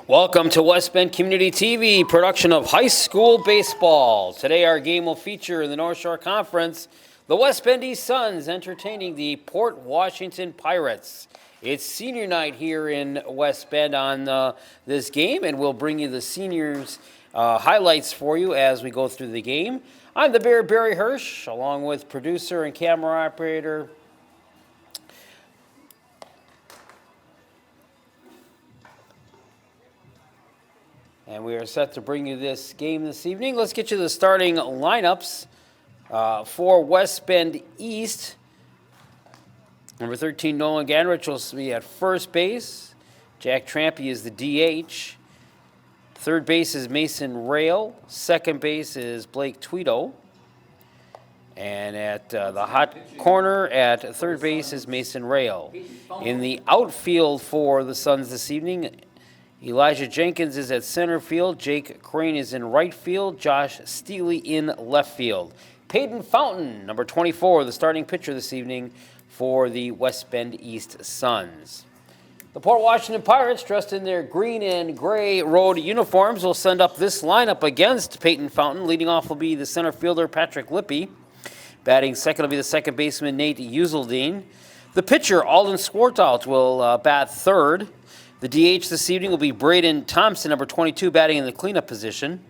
Welcome to West Bend Community TV, production of high school baseball. Today our game will feature in the North Shore Conference, the West Bend East Suns entertaining the Port Washington Pirates. It's senior night here in West Bend on this game, and we'll bring you the seniors' highlights for you as we go through the game. I'm the Bear, Barry Hirsch, along with producer and camera operator and we are set to bring you this game this evening. Let's get you the starting lineups for West Bend East. Number 13, Nolan Gorick will be at first base. Jack Trampy is the DH. Third base is Mason Rail. Second base is Blake Tweedo. And at the hot corner at third base is Mason Rail. In the outfield for the Suns this evening, Elijah Jenkins is at center field. Jake Crane is in right field. Josh Staley in left field. Peyton Fountain, number 24, the starting pitcher this evening for the West Bend East Suns. The Port Washington Pirates, dressed in their green and gray road uniforms, will send up this lineup against Peyton Fountain. Leading off will be the center fielder, Patrick Lippy. Batting second will be the second baseman, Nate Useldine. The pitcher, Alden Swartout, will bat third. The DH this evening will be Braden Thompson, number 22, batting in the cleanup position.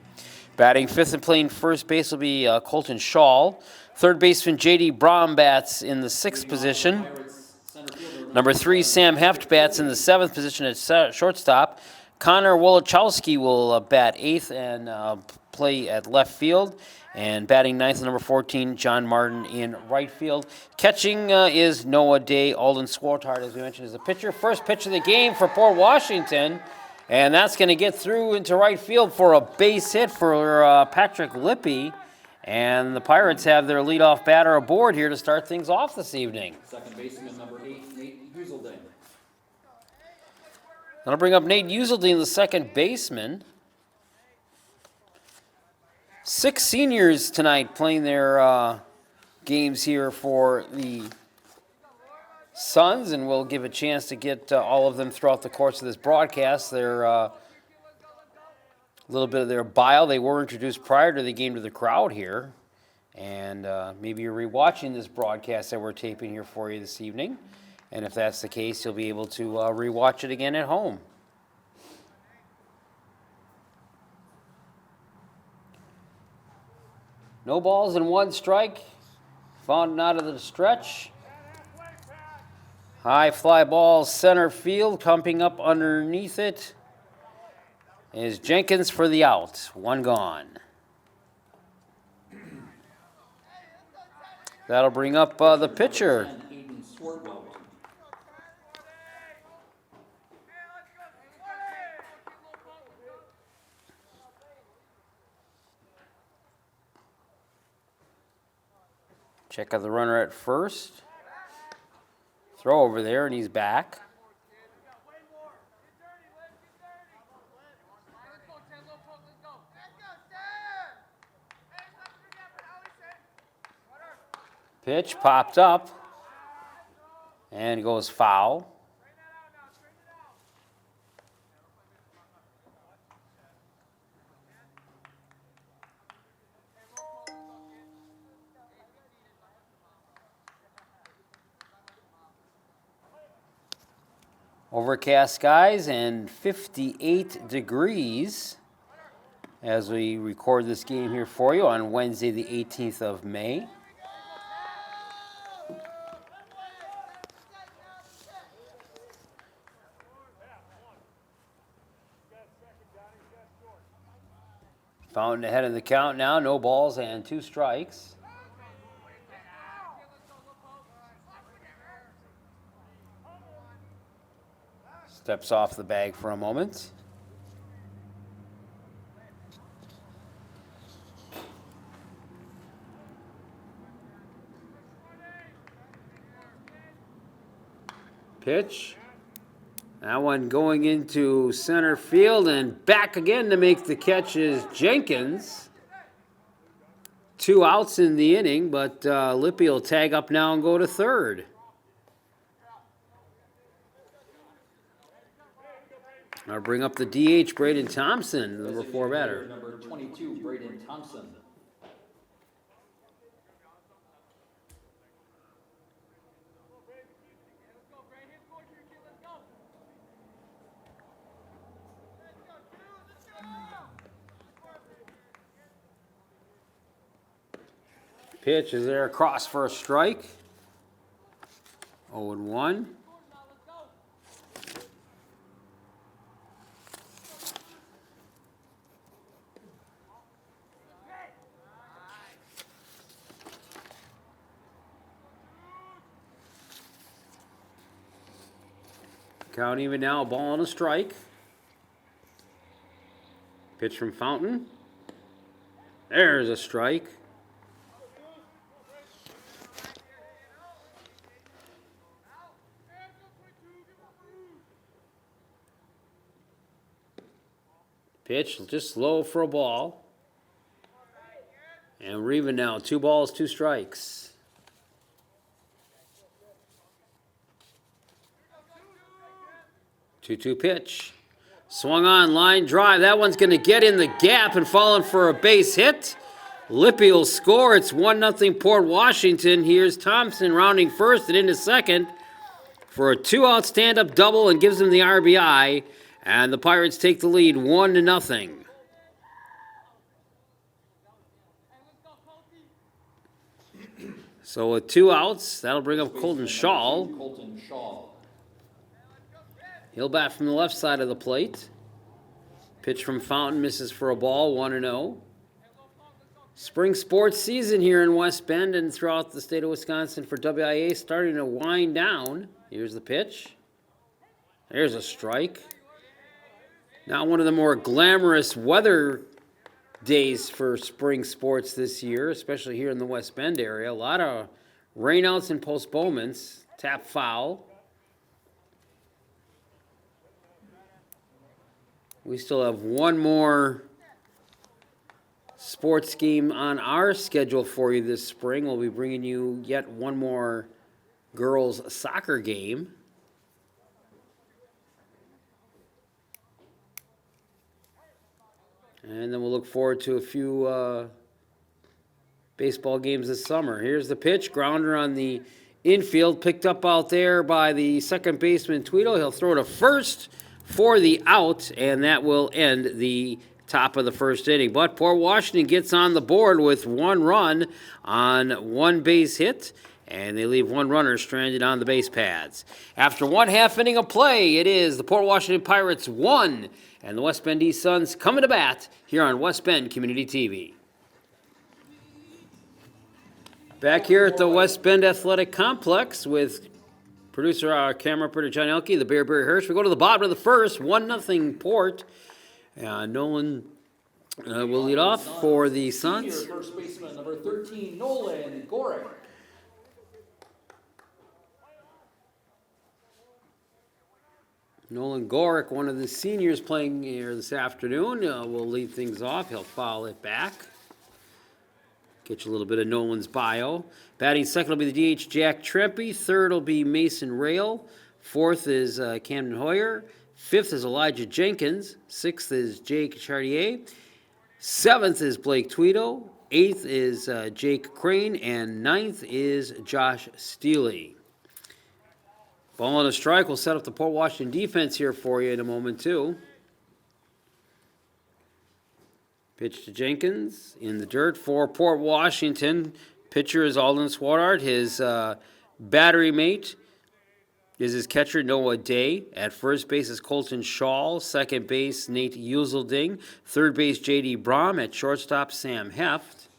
Batting fifth and playing first base will be Colton Shaw. Third baseman J.D. Braum bats in the sixth position. Number 3, Sam Heft bats in the seventh position at shortstop. Connor Wolochowski will bat eighth and play at left field. And batting ninth, number 14, John Martin in right field. Catching is Noah Day. Alden Swartard, as we mentioned, is the pitcher. First pitch of the game for Port Washington. And that's going to get through into right field for a base hit for Patrick Lippy. And the Pirates have their leadoff batter aboard here to start things off this evening. Second baseman, number 8, Nate Useldine. That'll bring up Nate Useldine, the second baseman. 6 seniors tonight playing their games here for the Suns, and we'll give a chance to get all of them throughout the course of this broadcast. They're a little bit of their bio. They were introduced prior to the game to the crowd here, and maybe you're rewatching this broadcast that we're taping here for you this evening, and if that's the case, you'll be able to rewatch it again at home. No balls and 1 strike. Fountain out of the stretch. High fly ball center field. Pumping up underneath it is Jenkins for the out. 1 gone. That'll bring up the pitcher. Check out the runner at first. Throw over there, and he's back. Pitch popped up and goes foul. Overcast skies and 58 degrees as we record this game here for you on Wednesday, the 18th of May. Fountain ahead of the count now, no balls and 2 strikes. Steps off the bag for a moment. Pitch. That one going into center field and back again to make the catch is Jenkins. 2 outs in the inning, but Lippy will tag up now and go to third. I'll bring up the DH, Braden Thompson, the number 4 batter. Number 22, Braden Thompson. Pitch is there across for a strike. 0-1. Count even now, ball and a strike. Pitch from Fountain. There's a strike. Pitch just low for a ball. And we're even now. 2 balls, 2 strikes. Two pitch. Swung on, line drive. That one's going to get in the gap and fall in for a base hit. Lippy will score. It's 1-0 Port Washington. Here's Thompson rounding first and into second for a 2-out stand-up double and gives him the RBI. And the Pirates take the lead 1-0. So with 2 outs, that'll bring up Colton Shaw. Colton Shaw. He'll bat from the left side of the plate. Pitch from Fountain misses for a ball, 1-0. Spring sports season here in West Bend and throughout the state of Wisconsin for WIA starting to wind down. Here's the pitch. There's a strike. Not one of the more glamorous weather days for spring sports this year, especially here in the West Bend area. A lot of rainouts and postponements. Tap foul. We still have one more sports game on our schedule for you this spring. We'll be bringing you yet one more girls' soccer game. And then we'll look forward to a few baseball games this summer. Here's the pitch. Grounder on the infield. Picked up out there by the second baseman, Tweedle. He'll throw to first for the out, and that will end the top of the first inning. But Port Washington gets on the board with 1 run on 1 base hit, and they leave 1 runner stranded on the base pads. After 1/2 inning of play, it is the Port Washington Pirates 1 and the West Bend East Suns coming to bat here on West Bend Community TV. Back here at the West Bend Athletic Complex with camera operator John Elke, the Barry Hirsch. We go to the bottom of the first, 1-0 Port. Nolan will lead off for the Suns. Senior first baseman, number 13, Nolan Gorick. Nolan Gorick, one of the seniors playing here this afternoon, will lead things off. He'll foul it back. Get you a little bit of Nolan's bio. Batting second will be the DH Jack Trempy. Third will be Mason Rail. Fourth is Camden Hoyer. Fifth is Elijah Jenkins. Sixth is Jake Chartier. Seventh is Blake Tweedo. Eighth is Jake Crane. And ninth is Josh Staley. Ball on a strike will set up the Port Washington defense here for you in a moment, too. Pitch to Jenkins in the dirt for Port Washington. Pitcher is Alden Swartard. His battery mate is his catcher, Noah Day. At first base is Colton Shaw. Second base, Nate Uselding. Third base, J.D. Brom. At shortstop, Sam Heft.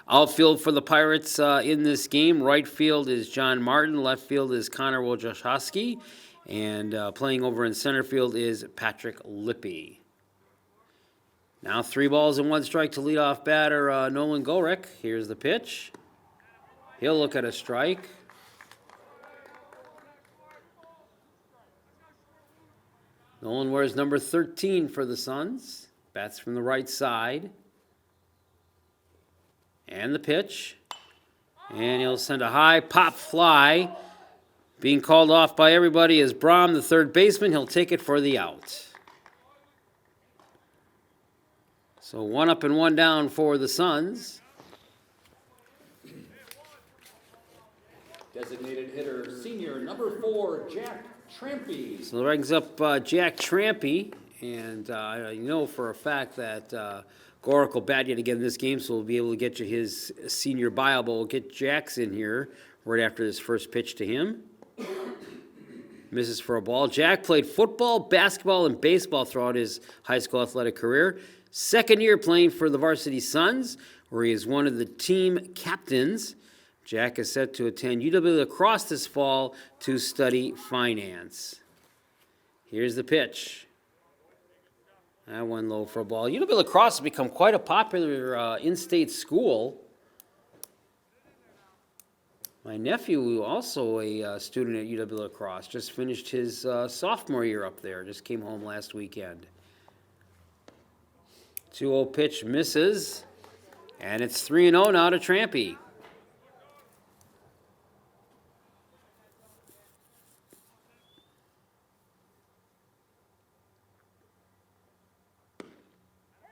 Outfield for the Pirates in this game. Right field is John Martin. Left field is Connor Wojciechowski. And playing over in center field is Patrick Lippy. Now 3 balls and 1 strike to lead off batter Nolan Gorick. Here's the pitch. He'll look at a strike. Nolan wears number 13 for the Suns. Bats from the right side. And the pitch. And he'll send a high pop fly Being called off by everybody is Brahm, the third baseman. He'll take it for the out. So 1 up and 1 down for the Suns. Designated hitter, senior, number 4, Jack Trampy. So that brings up Jack Trampy. And I know for a fact that Gorick will bat yet again in this game, so we'll be able to get you his senior bio, but we'll get Jack's in here right after this first pitch to him. Misses for a ball. Jack played football, basketball, and baseball throughout his high school athletic career. Second year playing for the Varsity Suns, where he is one of the team captains. Jack is set to attend UW Lacrosse this fall to study finance. Here's the pitch. That one low for a ball. UW Lacrosse has become quite a popular in-state school. My nephew, also a student at UW Lacrosse, just finished his sophomore year up there. Just came home last weekend. 2-0 pitch misses, and it's 3-0 now to Trampy.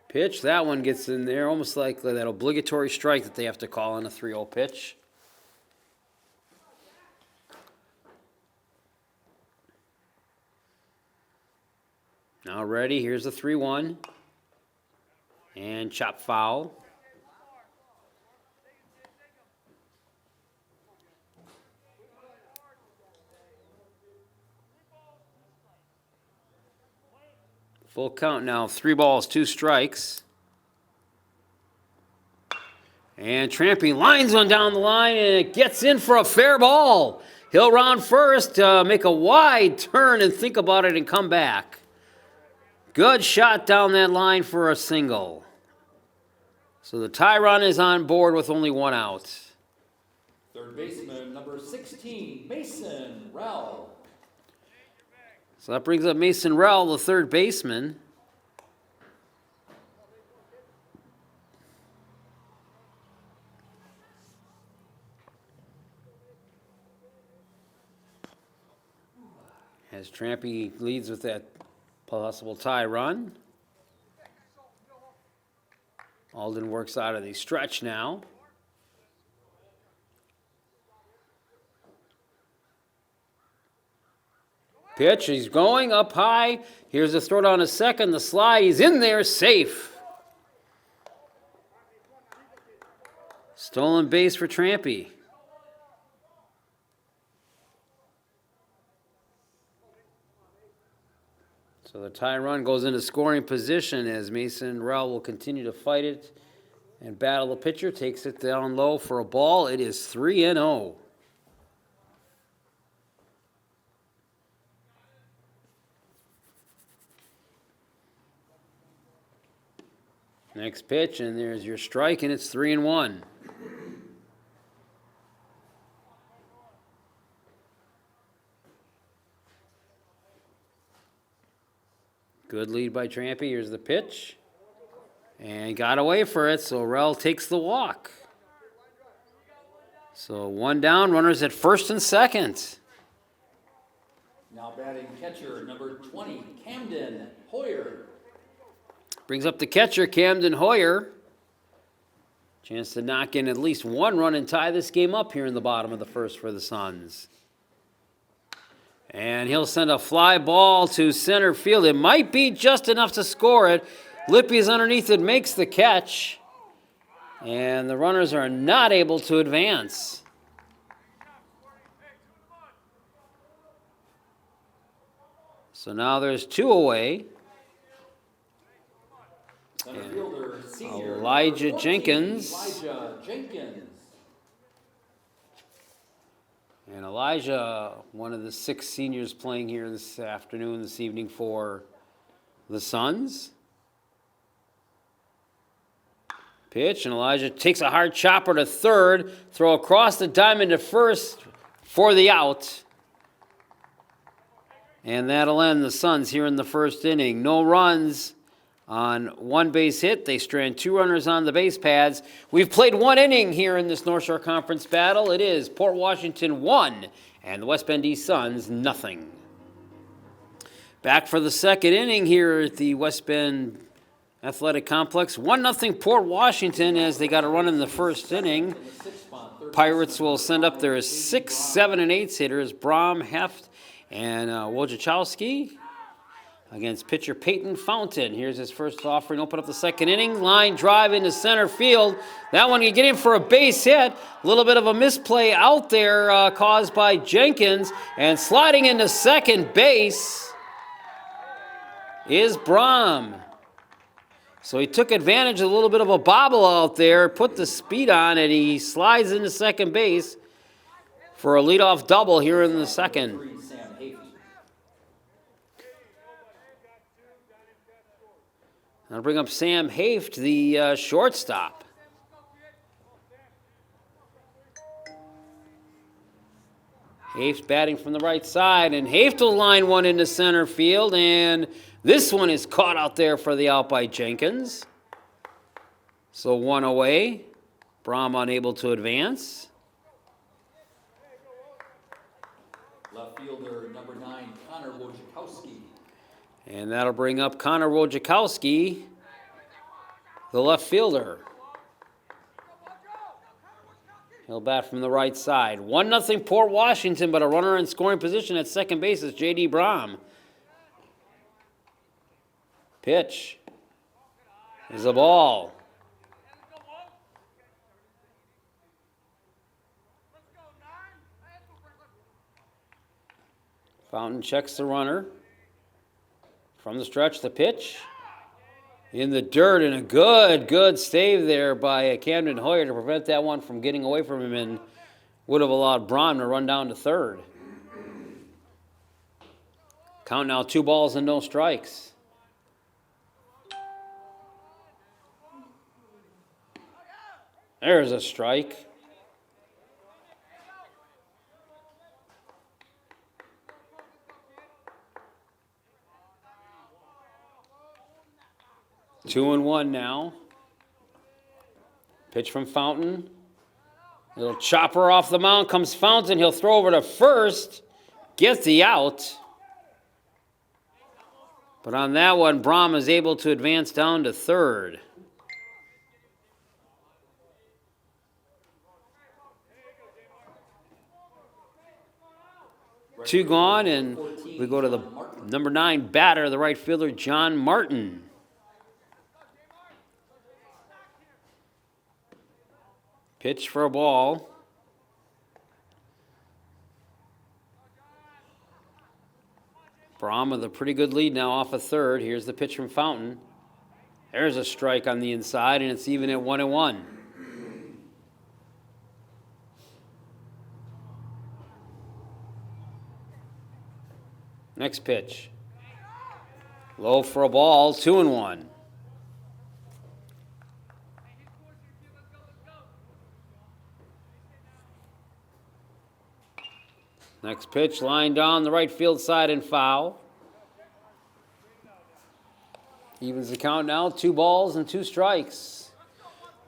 Pitch, that one gets in there, almost like that obligatory strike that they have to call on a 3-0 pitch. Now ready, here's the 3-1. And chop foul. Full count now, 3 balls, 2 strikes. And Trampy lines one down the line, and it gets in for a fair ball. He'll round first, make a wide turn and think about it and come back. Good shot down that line for a single. So the tie run is on board with only 1 out. Third baseman, number 16, Mason Rell. So that brings up Mason Rell, the third baseman. As Trampy leads with that possible tie run. Alden works out of the stretch now. Pitch, he's going up high. Here's a throw down to second. The slide, he's in there, safe. Stolen base for Trampy. So the tie run goes into scoring position as Mason Rell will continue to fight it and battle the pitcher. Takes it down low for a ball. It is 3-0. Next pitch, and there's your strike, and it's 3-1. Good lead by Trampy. Here's the pitch. And got away for it, so Rell takes the walk. So 1 down, runners at first and second. Now batting catcher, number 20, Camden Hoyer. Brings up the catcher, Camden Hoyer. Chance to knock in at least 1 run and tie this game up here in the bottom of the first for the Suns. And he'll send a fly ball to center field. It might be just enough to score it. Lippy's underneath it, makes the catch. And the runners are not able to advance. So now there's 2 away. Center fielder, senior, Elijah 14, Jenkins. Elijah Jenkins. And Elijah, one of the 6 seniors playing here this evening for the Suns. Pitch, and Elijah takes a hard chopper to third, throw across the diamond to first for the out. And that'll end the Suns here in the first inning. No runs on one base hit. They strand 2 runners on the base pads. We've played 1 inning here in this North Shore Conference battle. It is Port Washington 1 and the West Bend East Suns nothing. Back for the second inning here at the West Bend Athletic Complex. 1-0 Port Washington as they got a run in the first inning. Pirates will send up their 6, 7, and 8 hitters, Brom, Heft, and Wojciechowski against pitcher Peyton Fountain. Here's his first offering. Open up the second inning. Line drive into center field. That one, you get in for a base hit. A little bit of a misplay out there caused by Jenkins. And sliding into second base is Brom. So he took advantage of a little bit of a bobble out there, put the speed on, and he slides into second base for a leadoff double here in the second. I'll bring up Sam Haft, the shortstop. Haft batting from the right side, and Haft will line one into center field, and this one is caught out there for the out by Jenkins. So 1 away. Brom unable to advance. Left fielder number 9, Connor Wojciechowski. And that'll bring up Connor Wojciechowski, the left fielder. He'll bat from the right side. 1-0 Port Washington, but a runner in scoring position at second base is J.D. Brom. Pitch is a ball. Fountain checks the runner. From the stretch, the pitch. In the dirt, and a good save there by Camden Hoyer to prevent that one from getting away from him and would have allowed Brom to run down to third. Count now 2 balls and no strikes. There's a strike. Two and one now. Pitch from Fountain. Little chopper off the mound comes Fountain. He'll throw over to first. Get the out. But on that one, Brom is able to advance down to third. Two gone, and we go to the number 9 batter, the right fielder, John Martin. Pitch for a ball. Brom with a pretty good lead now off of third. Here's the pitch from Fountain. There's a strike on the inside, and it's even at 1-1. Next pitch. Low for a ball, 2-1. Next pitch, line down the right field side and foul. Evens the count now, 2 balls and 2 strikes.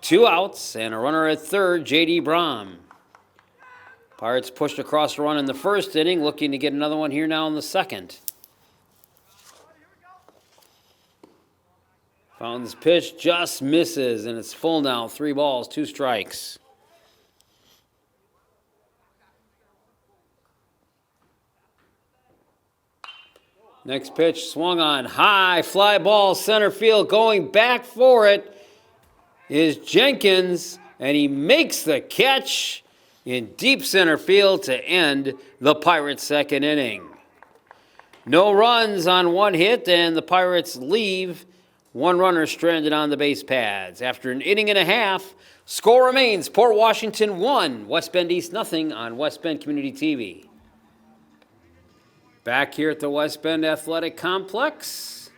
2 outs and a runner at third, J.D. Brom. Pirates pushed across the run in the first inning, looking to get another one here now in the second. Fountain's pitch just misses, and it's full now, 3 balls, 2 strikes. Next pitch swung on high, fly ball, center field, going back for it is Jenkins, and he makes the catch in deep center field to end the Pirates' second inning. No runs on 1 hit, and the Pirates leave 1 runner stranded on the base pads. After an inning and a half, score remains Port Washington 1, West Bend East nothing on West Bend Community TV. Back here at the West Bend Athletic Complex,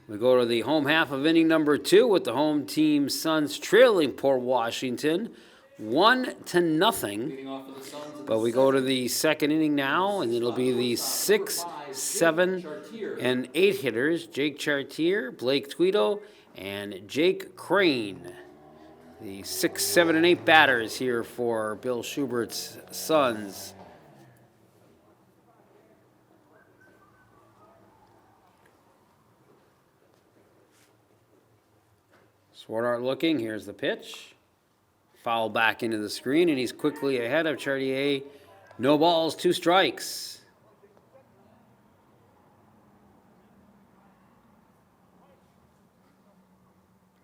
we go to the home half of inning number 2 with the home team Suns trailing Port Washington 1-0. Leading off for the Suns in But the we go to second. the second inning now, and it'll be the 6, 7, and 8 hitters. Jake Chartier, Blake Tweedo, and Jake Crane. The 6, 7, and 8 batters here for Bill Schubert's Suns. Swartart looking. Here's the pitch. Foul back into the screen, and he's quickly ahead of Chartier. No balls, 2 strikes.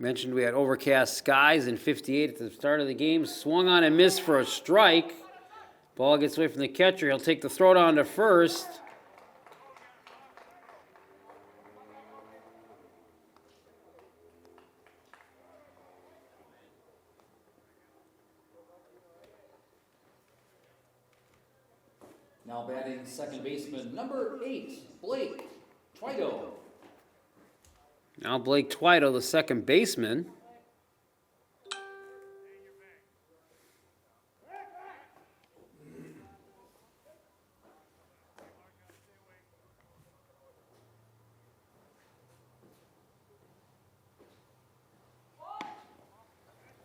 Mentioned we had overcast skies in 58 at the start of the game. Swung on and missed for a strike. Ball gets away from the catcher. He'll take the throw down to first. Now batting second baseman, number 8, Blake Twido. Now Blake Twido, the second baseman.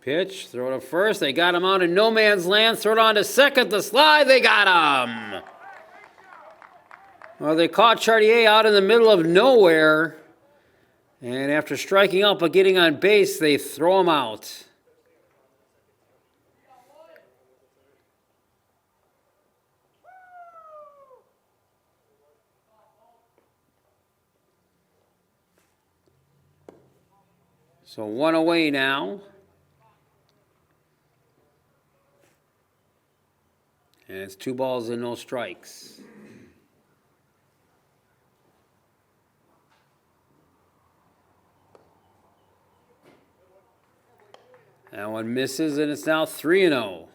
Pitch, throw to first. They got him out in no man's land. Throw it on to second. The slide, they got him. Well, they caught Chartier out in the middle of nowhere. And after striking out but getting on base, they throw him out. So 1 away now. And it's 2 balls and no strikes. That one misses, and it's now 3-0.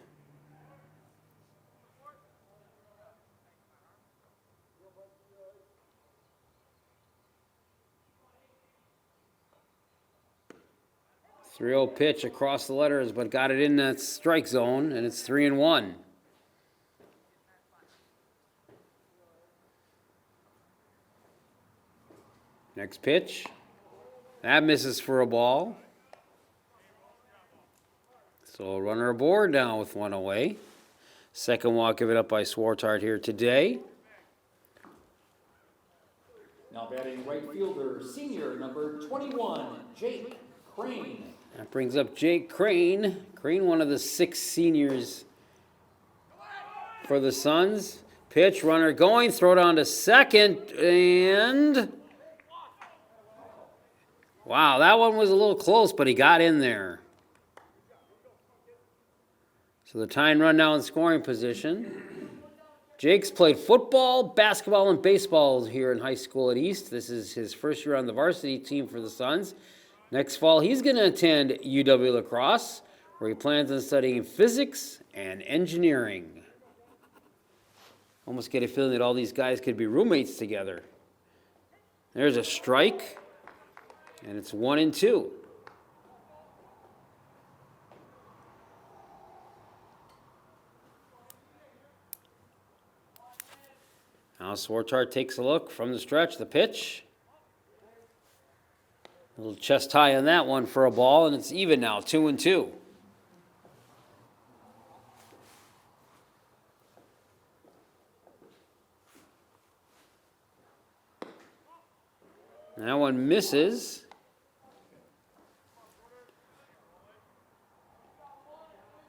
Pitch across the letters, but got it in that strike zone, and it's 3-1. Next pitch. That misses for a ball. So a runner aboard now with 1 away. Second walk given up by Swartart here today. Now batting right fielder, senior number 21, Jake Crane. That brings up Jake Crane. Crane, one of the 6 seniors for the Suns. Pitch, runner going, throw it on to second, and wow, that one was a little close, but he got in there. So the tying run now in scoring position. Jake's played football, basketball, and baseball here in high school at East. This is his first year on the varsity team for the Suns. Next fall, he's going to attend UW La Crosse, where he plans on studying physics and engineering. Almost get a feeling that all these guys could be roommates together. There's a strike, and it's 1-2. Now Swartart takes a look from the stretch, the pitch. A little chest high on that one for a ball, and it's even now, 2-2. That one misses.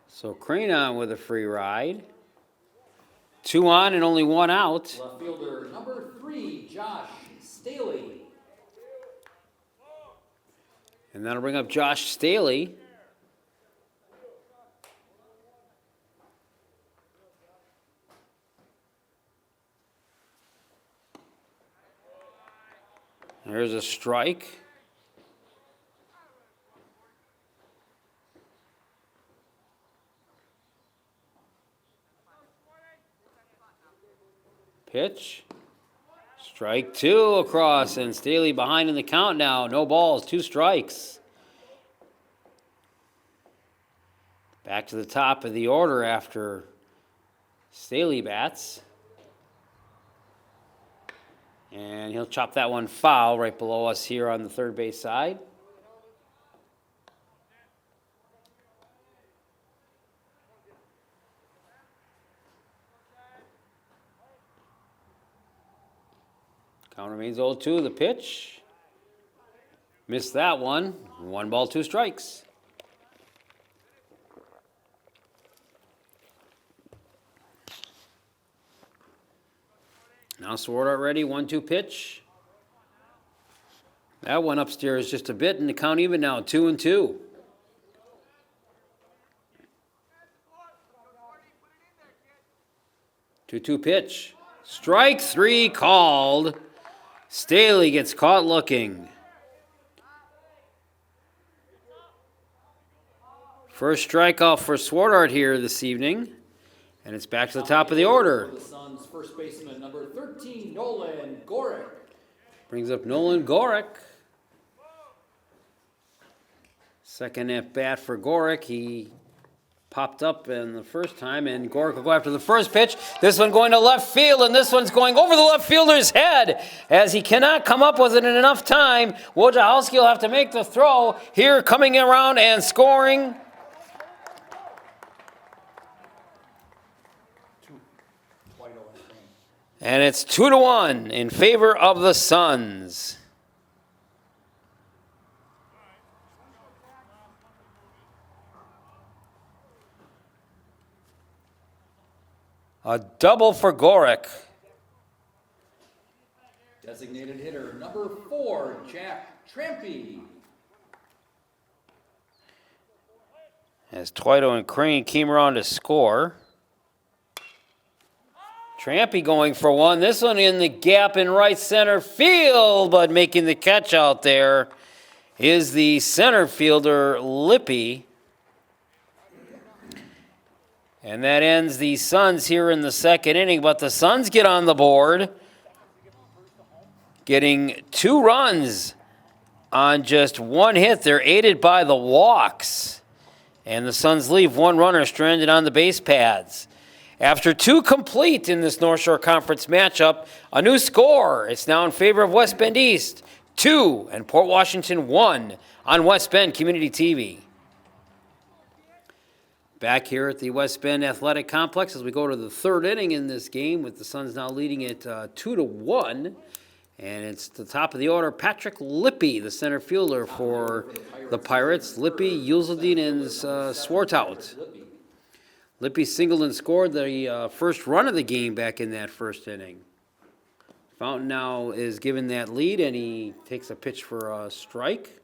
So Crane on with a free ride. 2 on and only 1 out. Left fielder number 3, Josh Staley. And that'll bring up Josh Staley. There's a strike. Pitch. Strike 2 across, and Staley behind in the count now. No balls, 2 strikes. Back to the top of the order after Staley bats. And he'll chop that one foul right below us here on the third base side. Count remains 0-2, the pitch. Missed that one. 1 ball, 2 strikes. Now Swartout ready, 1-2 pitch. That one upstairs just a bit, and the count even now, 2-2. Two pitch. Strike 3 called. Staley gets caught looking. First strikeout for Swartout here this evening. And it's back to the top of the order. The Suns' first baseman, number 13, Nolan Gorick. Brings up Nolan Gorick. Second at bat for Gorick. He popped up in the first time, and Gorick will go after the first pitch. This one going to left field, and this one's going over the left fielder's head as he cannot come up with it in enough time. Wojciechowski will have to make the throw. Here coming around and scoring. And it's 2-1 in favor of the Suns. A double for Gorick. Designated hitter, number 4, Jack Trampy. As Twito and Crane came around to score. Trampy going for one. This one in the gap in right center field, but making the catch out there is the center fielder, Lippy. And that ends the Suns here in the second inning, but the Suns get on the board, getting 2 runs on just 1 hit. They're aided by the walks, and the Suns leave 1 runner stranded on the base pads. After 2 complete in this North Shore Conference matchup, a new score. It's now in favor of West Bend East, 2, and Port Washington 1 on West Bend Community TV. Back here at the West Bend Athletic Complex as we go to the 3rd inning in this game, with the Suns now leading it 2-1. And it's the top of the order, Patrick Lippy, the center fielder for the Pirates. Lippy, Yulzeldin, and Swartout. Lippy singled and scored the first run of the game back in that first inning. Fountain now is given that lead, and he takes a pitch for a strike.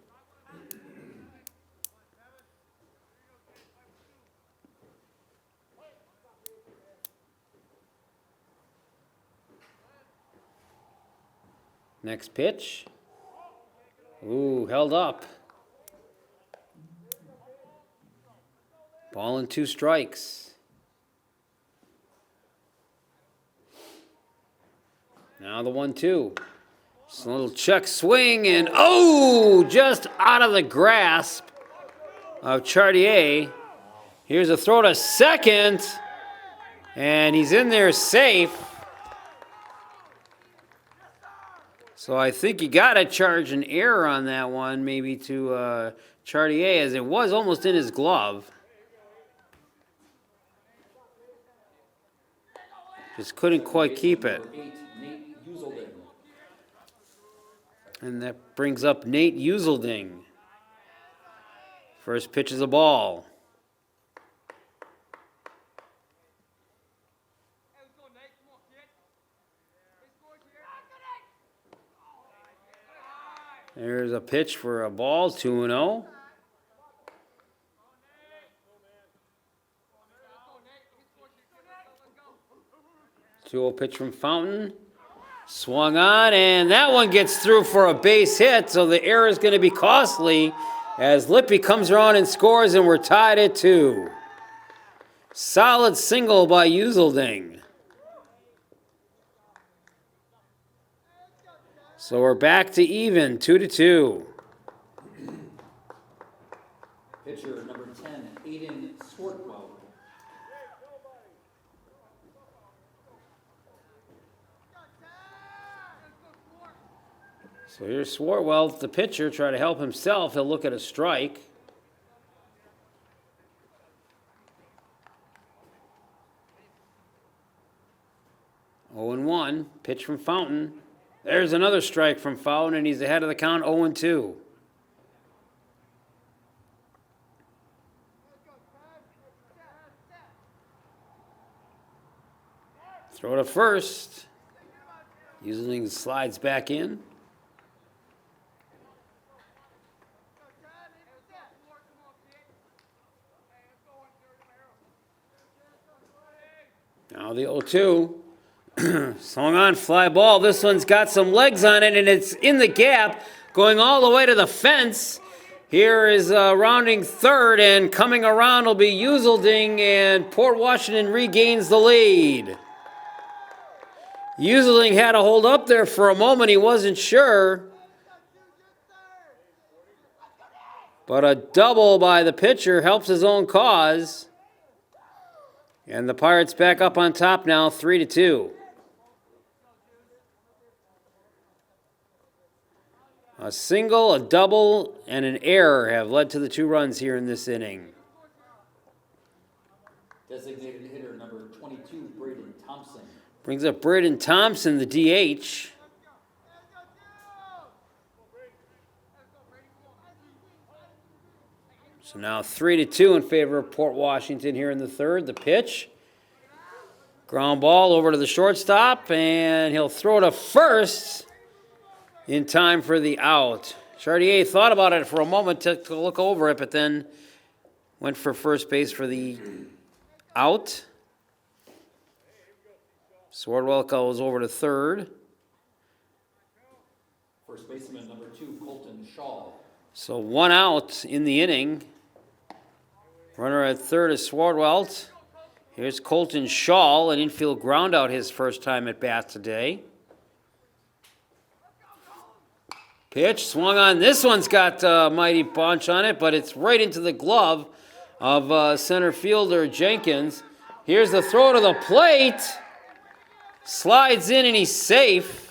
Next pitch. Ooh, held up. Ball and 2 strikes. Now the 1-2. Just a little check swing, and just out of the grasp of Chartier. Here's a throw to second, and he's in there safe. So I think you got to charge an error on that one, maybe to Chartier, as it was almost in his glove. Just couldn't quite keep it. And that brings up Nate Yulzeldin. First pitch is a ball. There's a pitch for a ball, 2-0. Two-0 pitch from Fountain. Swung on, and that one gets through for a base hit, so the error is going to be costly as Lippy comes around and scores, and we're tied at 2. Solid single by Yulzeldin. So we're back to even, 2-2. Pitcher number 10, Aiden Swartwell. So here's Swartwell, the pitcher, try to help himself. He'll look at a strike. Oh and 1, pitch from Fountain. There's another strike from Fountain, and he's ahead of the count, 0 and 2. Throw to first. Using slides back in. Now the 0-2. Swung on, fly ball. This one's got some legs on it, and it's in the gap, going all the way to the fence. Here is rounding third, and coming around will be Uselding, and Port Washington regains the lead. Uselding had to hold up there for a moment. He wasn't sure. But a double by the pitcher helps his own cause. And the Pirates back up on top now, 3-2. A single, a double, and an error have led to the 2 runs here in this inning. Designated hitter number 22, Braden Thompson. Brings up Braden Thompson, the DH. So now 3-2 in favor of Port Washington here in the third. The pitch. Ground ball over to the shortstop, and he'll throw to first in time for the out. Chartier thought about it for a moment, took a look over it, but then went for first base for the out. Swordwell goes over to third. First baseman number 2, Colton Shaw. So 1 out in the inning. Runner at third is Swordwell. Here's Colton Shaw, an infield ground out his first time at bat today. Pitch swung on. This one's got a mighty bunch on it, but it's right into the glove of center fielder Jenkins. Here's the throw to the plate. Slides in and he's safe.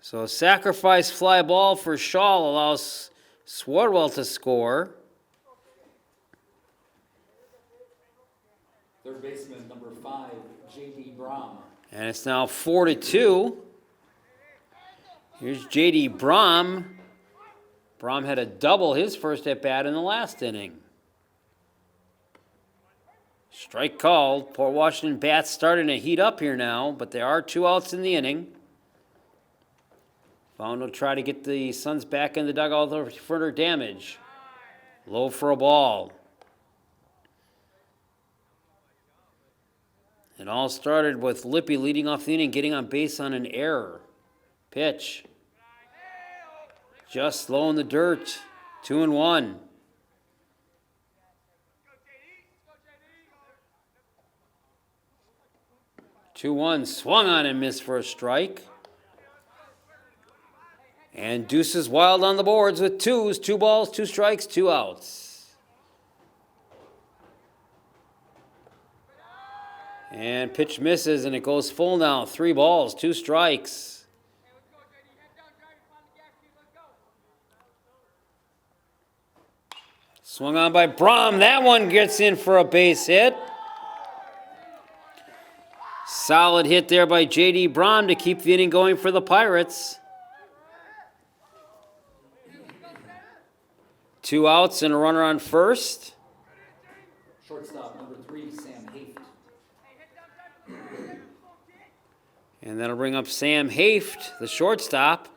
So a sacrifice fly ball for Shaw allows Swordwell to score. Third baseman number 5, J.D. Brom. And it's now 4-2. Here's J.D. Brom. Brom had a double his first at bat in the last inning. Strike called. Port Washington bats starting to heat up here now, but there are 2 outs in the inning. Found will try to get the Suns back in the dugout for further damage. Low for a ball. It all started with Lippy leading off the inning, getting on base on an error. Pitch. Just low in the dirt. 2-1. Swung on and missed for a strike. And Deuces Wild on the boards with 2s, 2 balls, 2 strikes, 2 outs. And pitch misses, and it goes full now. 3 balls, 2 strikes. Swung on by Brom. That one gets in for a base hit. Solid hit there by J.D. Brom to keep the inning going for the Pirates. 2 outs and a runner on first. Shortstop number 3, Sam Haft. And that'll bring up Sam Haft, the shortstop.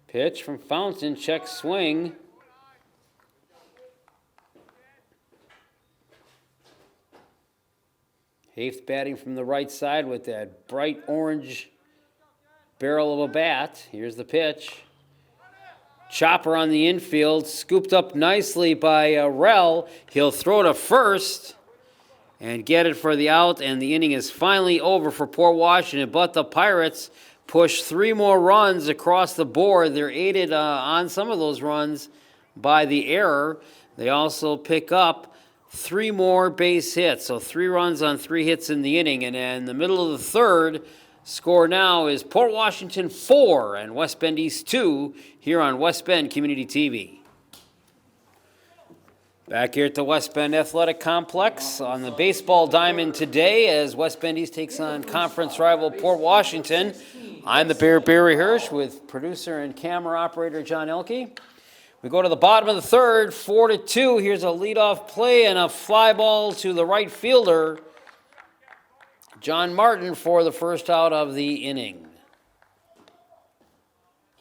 Pitch from Fountain, check swing. Haft batting from the right side with that bright orange barrel of a bat. Here's the pitch. Chopper on the infield, scooped up nicely by Rell. He'll throw to first and get it for the out, and the inning is finally over for Port Washington. But the Pirates push 3 more runs across the board. They're aided on some of those runs by the error. They also pick up 3 more base hits, so 3 runs on 3 hits in the inning. And in the middle of the third, score now is Port Washington 4 and West Bend East 2 here on West Bend Community TV. Back here at the West Bend Athletic Complex on the baseball diamond today as West Bend East takes on conference rival Port Washington. I'm the Bear Barry Hirsch with producer and camera operator John Elke. We go to the bottom of the third, 4-2. Here's a leadoff play and a fly ball to the right fielder, John Martin, for the first out of the inning.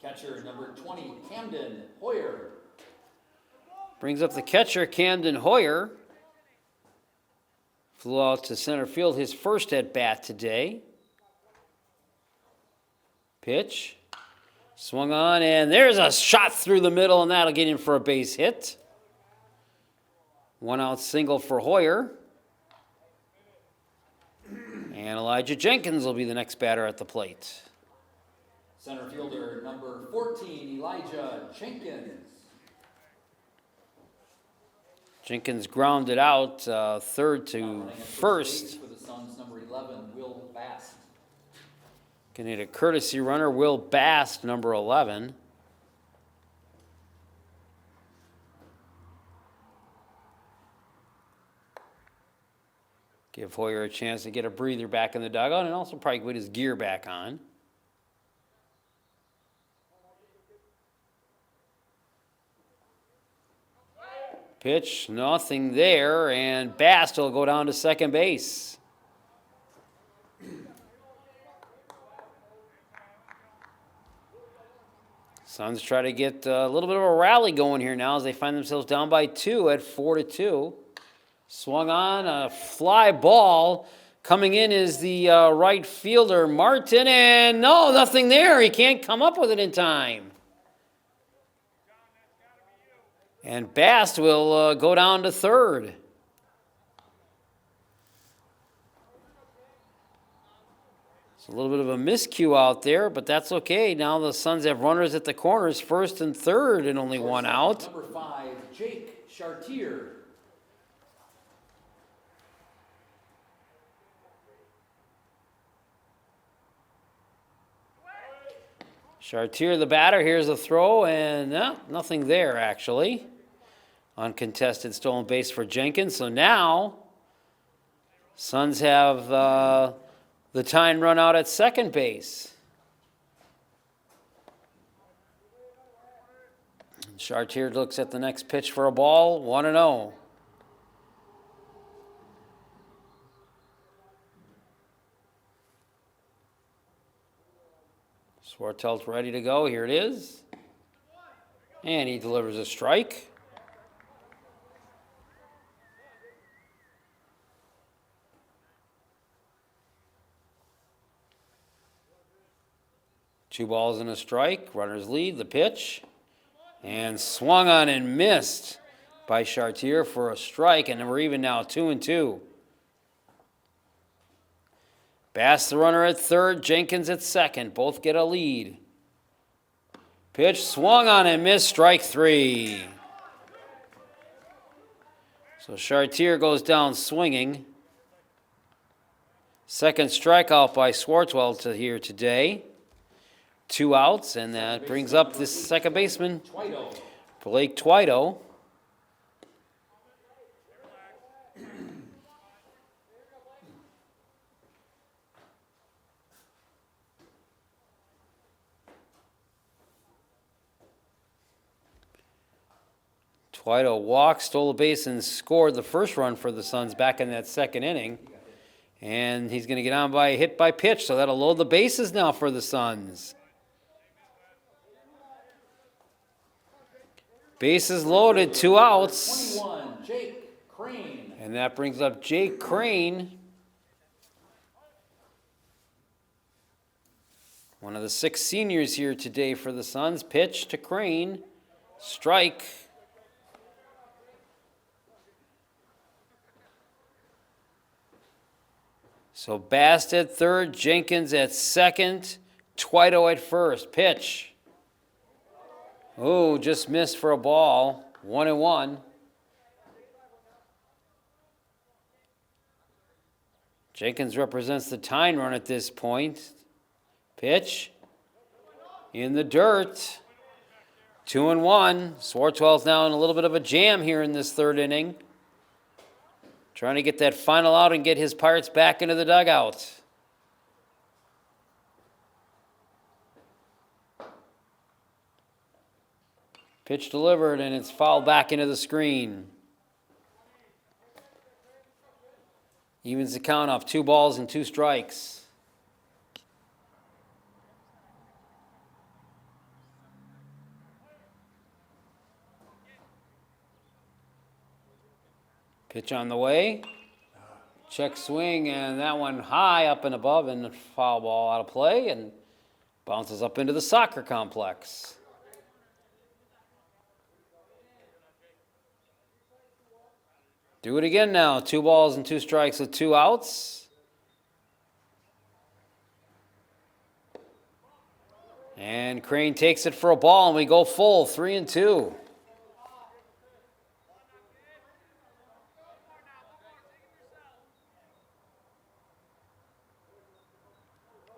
Catcher number 20, Camden Hoyer. Brings up the catcher, Camden Hoyer. Flew out to center field, his first at bat today. Pitch. Swung on, and there's a shot through the middle, and that'll get in for a base hit. 1 out single for Hoyer. And Elijah Jenkins will be the next batter at the plate. Center fielder number 14, Elijah Jenkins. Jenkins grounded out third to first. For the Suns, number 11, Will Bast. Can hit a courtesy runner, Will Bast, number 11. Give Hoyer a chance to get a breather back in the dugout and also probably put his gear back on. Pitch, nothing there, and Bast will go down to second base. Suns try to get a little bit of a rally going here now as they find themselves down by 2 at 4-2. Swung on, a fly ball. Coming in is the right fielder, Martin, and no, nothing there. He can't come up with it in time. And Bast will go down to third. It's a little bit of a miscue out there, but that's okay. Now the Suns have runners at the corners, first and third, and only 1 out. Number 5, Jake Chartier. Chartier, the batter, here's a throw, and nothing there, actually. Uncontested stolen base for Jenkins. So now, Suns have the tying run out at second base. Chartier looks at the next pitch for a ball, 1-0. Swartelt's ready to go. Here it is. And he delivers a strike. Two balls and a strike. Runners lead. The pitch. And swung on and missed by Chartier for a strike. And we're even now 2-2. Bast the runner at third, Jenkins at second. Both get a lead. Pitch swung on and missed, strike 3. So Chartier goes down swinging. Second strikeout by Swartwell here today. 2 outs, and that brings up this second baseman, Blake Twido. Twido walked, stole a base, and scored the first run for the Suns back in that second inning. And he's going to get on by a hit by pitch, so that'll load the bases now for the Suns. Bases loaded, 2 outs. 21, Jake Crane. And that brings up Jake Crane. One of the 6 seniors here today for the Suns. Pitch to Crane. Strike. So Bast at third, Jenkins at second, Twito at first. Pitch. Oh, just missed for a ball. 1-1. Jenkins represents the tying run at this point. Pitch. In the dirt. 2-1. Swartwell's now in a little bit of a jam here in this third inning. Trying to get that final out and get his Pirates back into the dugout. Pitch delivered, and it's fouled back into the screen. Evens the count up, 2 balls and 2 strikes. Pitch on the way. Check swing, and that one high up and above, and foul ball out of play, and bounces up into the soccer complex. Do it again now. 2 balls and 2 strikes with 2 outs. And Crane takes it for a ball, and we go full, 3-2.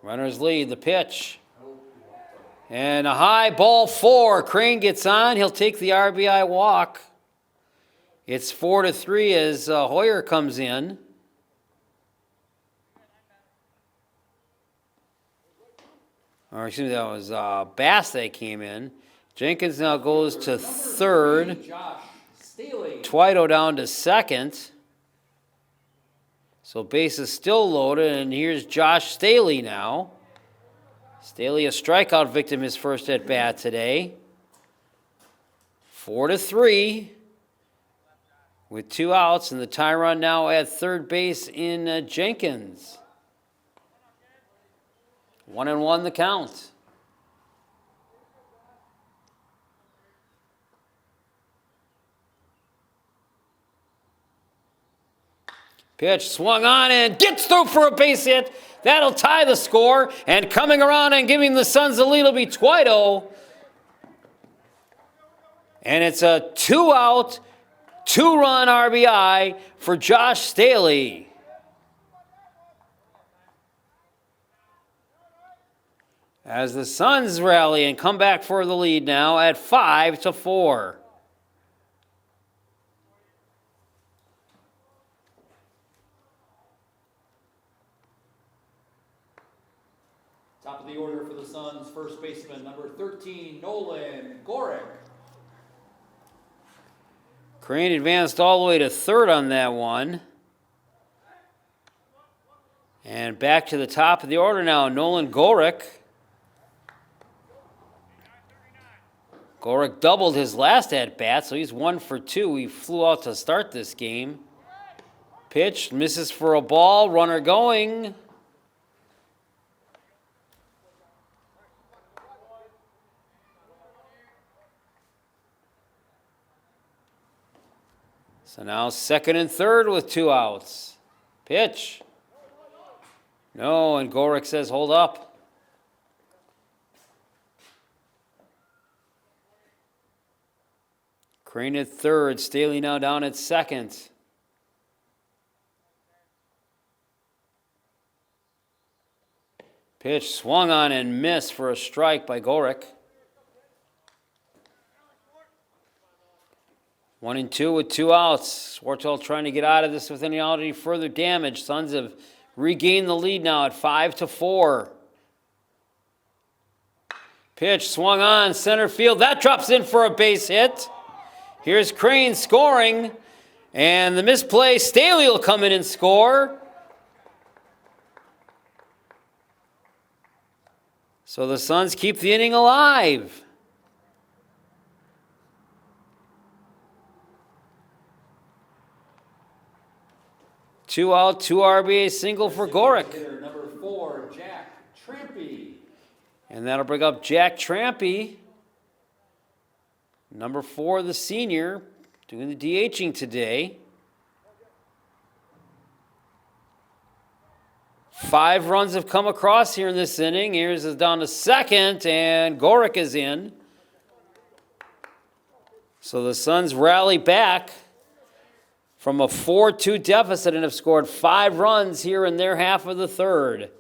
Runners lead, the pitch. And a high ball 4. Crane gets on. He'll take the RBI walk. It's 4-3 as Hoyer comes in. Or excuse me, that was Bass that came in. Jenkins now goes to third. Josh Staley. Twito down to second. So base is still loaded, and here's Josh Staley now. Staley, a strikeout victim, his first at bat today. 4-3 with 2 outs, and the tie run now at third base in Jenkins. 1-1 the count. Pitch swung on and gets through for a base hit. That'll tie the score. And coming around and giving the Suns the lead will be Twito. And it's a 2-out, 2-run RBI for Josh Staley. As the Suns rally and come back for the lead now at 5-4. Top of the order for the Suns, first baseman, number 13, Nolan Gorick. Crane advanced all the way to third on that one. And back to the top of the order now, Nolan Gorick. Gorick doubled his last at-bat, so he's 1 for 2. He flew out to start this game. Pitch, misses for a ball, runner going. So now second and third with 2 outs. Pitch. No, and Gorick says, hold up. Crane at third, Staley now down at second. Pitch swung on and missed for a strike by Gorick. 1-2 with 2 outs. Swartwell trying to get out of this without any further damage. Suns have regained the lead now at 5-4. Pitch swung on, center field. That drops in for a base hit. Here's Crane scoring. And the misplay, Staley will come in and score. So the Suns keep the inning alive. Two out, 2 RBI single for Gorick. Hitter number 4, Jack Trampy. And that'll bring up Jack Trampy, number 4, the senior, doing the DHing today. 5 runs have come across here in this inning. Ayers is down to second, and Gorick is in. So the Suns rally back from a 4-2 deficit and have scored 5 runs here in their half of the third.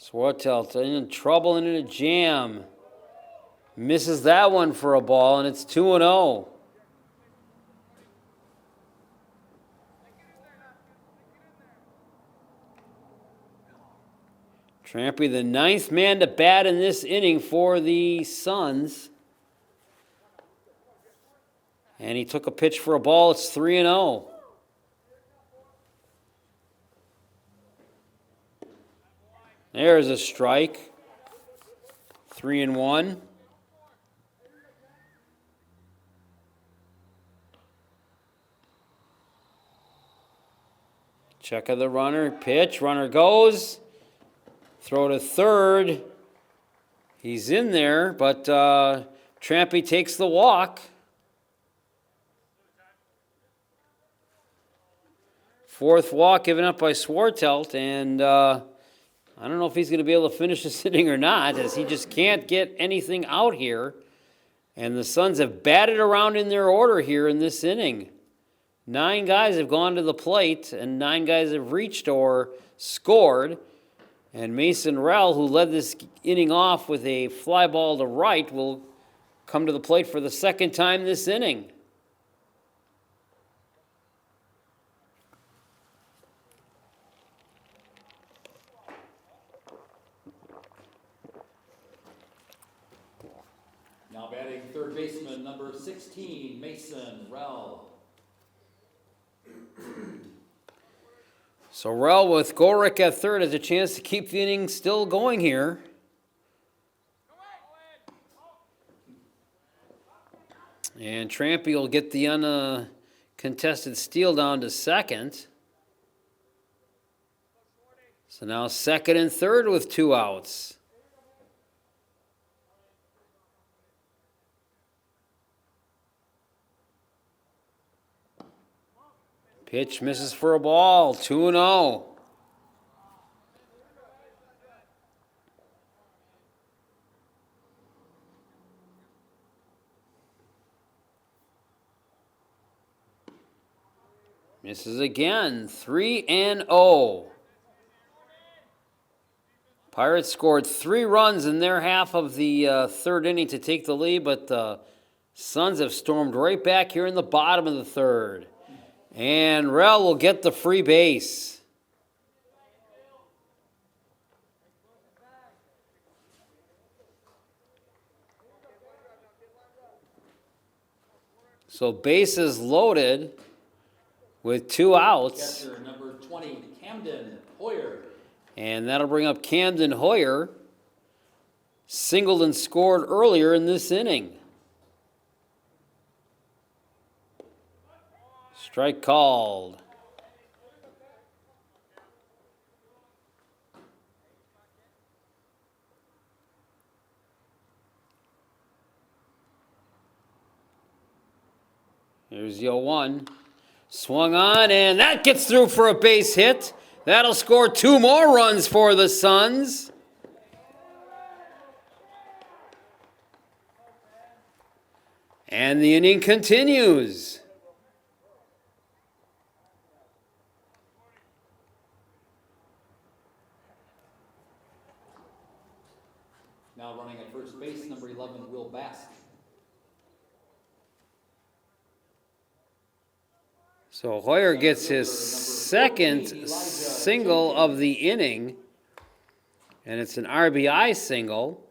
Swartelt in trouble and in a jam. Misses that one for a ball, and it's 2-0. Trampy, the 9th man to bat in this inning for the Suns. And he took a pitch for a ball. It's 3-0. There's a strike. 3-1. Check of the runner. Pitch. Runner goes. Throw to third. He's in there, but Trampy takes the walk. 4th walk given up by Swartelt, and I don't know if he's going to be able to finish this inning or not, as he just can't get anything out here. And the Suns have batted around in their order here in this inning. 9 guys have gone to the plate, and 9 guys have reached or scored. And Mason Rell, who led this inning off with a fly ball to right, will come to the plate for the 2nd time this inning. Now batting third baseman, number 16, Mason Rell. So Rell with Gorick at third has a chance to keep the inning still going here. And Trampy will get the uncontested steal down to second. So now 2nd and 3rd with 2 outs. Pitch misses for a ball, 2-0. Misses again, 3-0. Pirates scored 3 runs in their half of the 3rd inning to take the lead, but the Suns have stormed right back here in the bottom of the 3rd. And Rell will get the free base. So bases loaded with 2 outs. Catcher number 20, Camden Hoyer. And that'll bring up Camden Hoyer. Singled and scored earlier in this inning. Strike called. Here's the 0-1. Swung on, and that gets through for a base hit. That'll score 2 more runs for the Suns. And the inning continues. Now running at first base, number 11, Will Bask. So Hoyer gets his 2nd single of the inning, and it's an RBI single.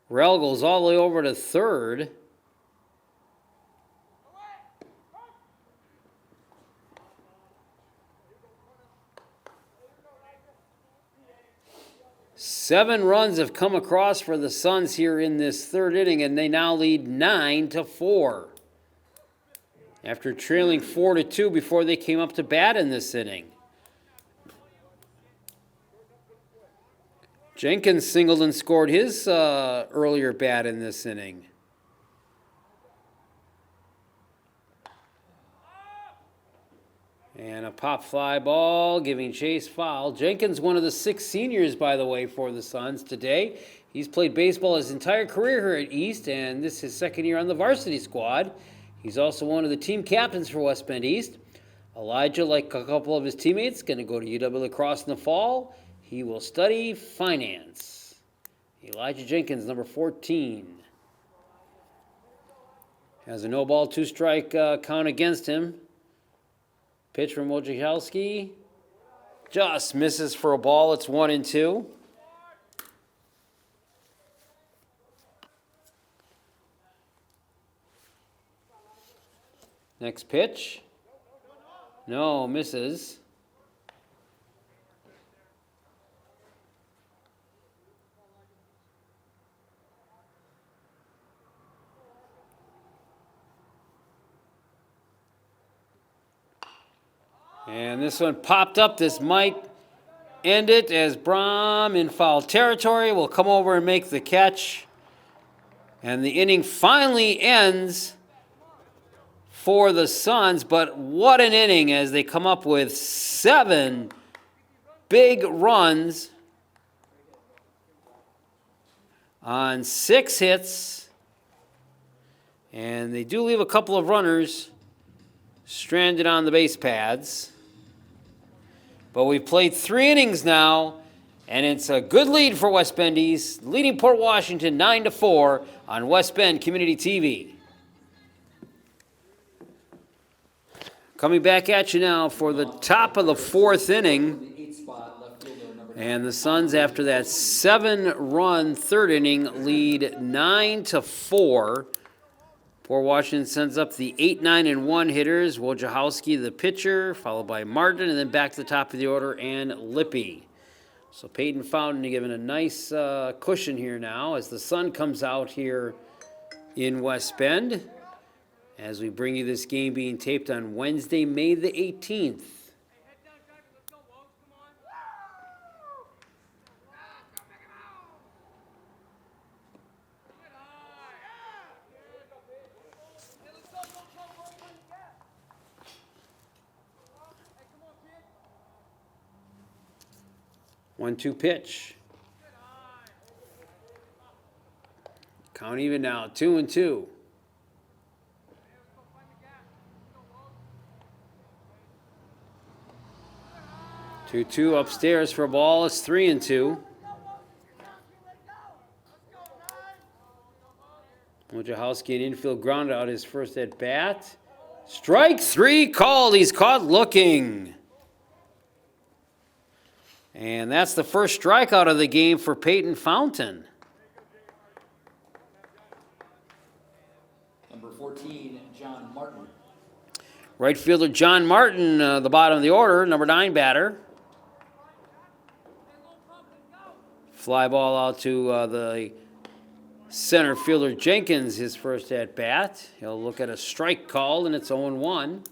Rell goes all the way over to 3rd. Seven runs have come across for the Suns here in this 3rd inning, and they now lead 9-4. after trailing 4-2 before they came up to bat in this inning. Jenkins singled and scored his earlier bat in this inning. And a pop fly ball giving chase foul. Jenkins, one of the 6 seniors, by the way, for the Suns today. He's played baseball his entire career here at East, and this is his second year on the varsity squad. He's also one of the team captains for West Bend East. Elijah, like a couple of his teammates, going to go to UW La Crosse in the fall. He will study finance. Elijah Jenkins, number 14. Has a no ball, 2 strike count against him. Pitch from Wojciechowski. Just misses for a ball. It's 1-2. Next pitch. No, misses. And this one popped up. This might end it as Brahm in foul territory will come over and make the catch. And the inning finally ends for the Suns, but what an inning as they come up with 7 big runs on 6 hits. And they do leave a couple of runners stranded on the base pads. But we've played 3 innings now, and it's a good lead for West Bend East, leading Port Washington 9-4 on West Bend Community TV. Coming back at you now for the top of the 4th inning. And the Suns, after that 7-run 3rd inning, lead 9-4. Port Washington sends up the 8, 9, and 1 hitters. Wojciechowski, the pitcher, followed by Martin, and then back to the top of the order, and Lippy. So Peyton Fountain given a nice cushion here now as the sun comes out here in West Bend. As we bring you this game being taped on Wednesday, May the 18th. 1-2 pitch. Count even now, 2-2. 2-2 upstairs for a ball. It's 3-2. Wojciechowski, an infield ground out his first at bat. Strike 3 called. He's caught looking. And that's the first strikeout of the game for Peyton Fountain. Number 14, John Martin. Right fielder John Martin, the bottom of the order, number 9 batter. Fly ball out to the center fielder Jenkins, his first at bat. He'll look at a strike called, and it's 0-1.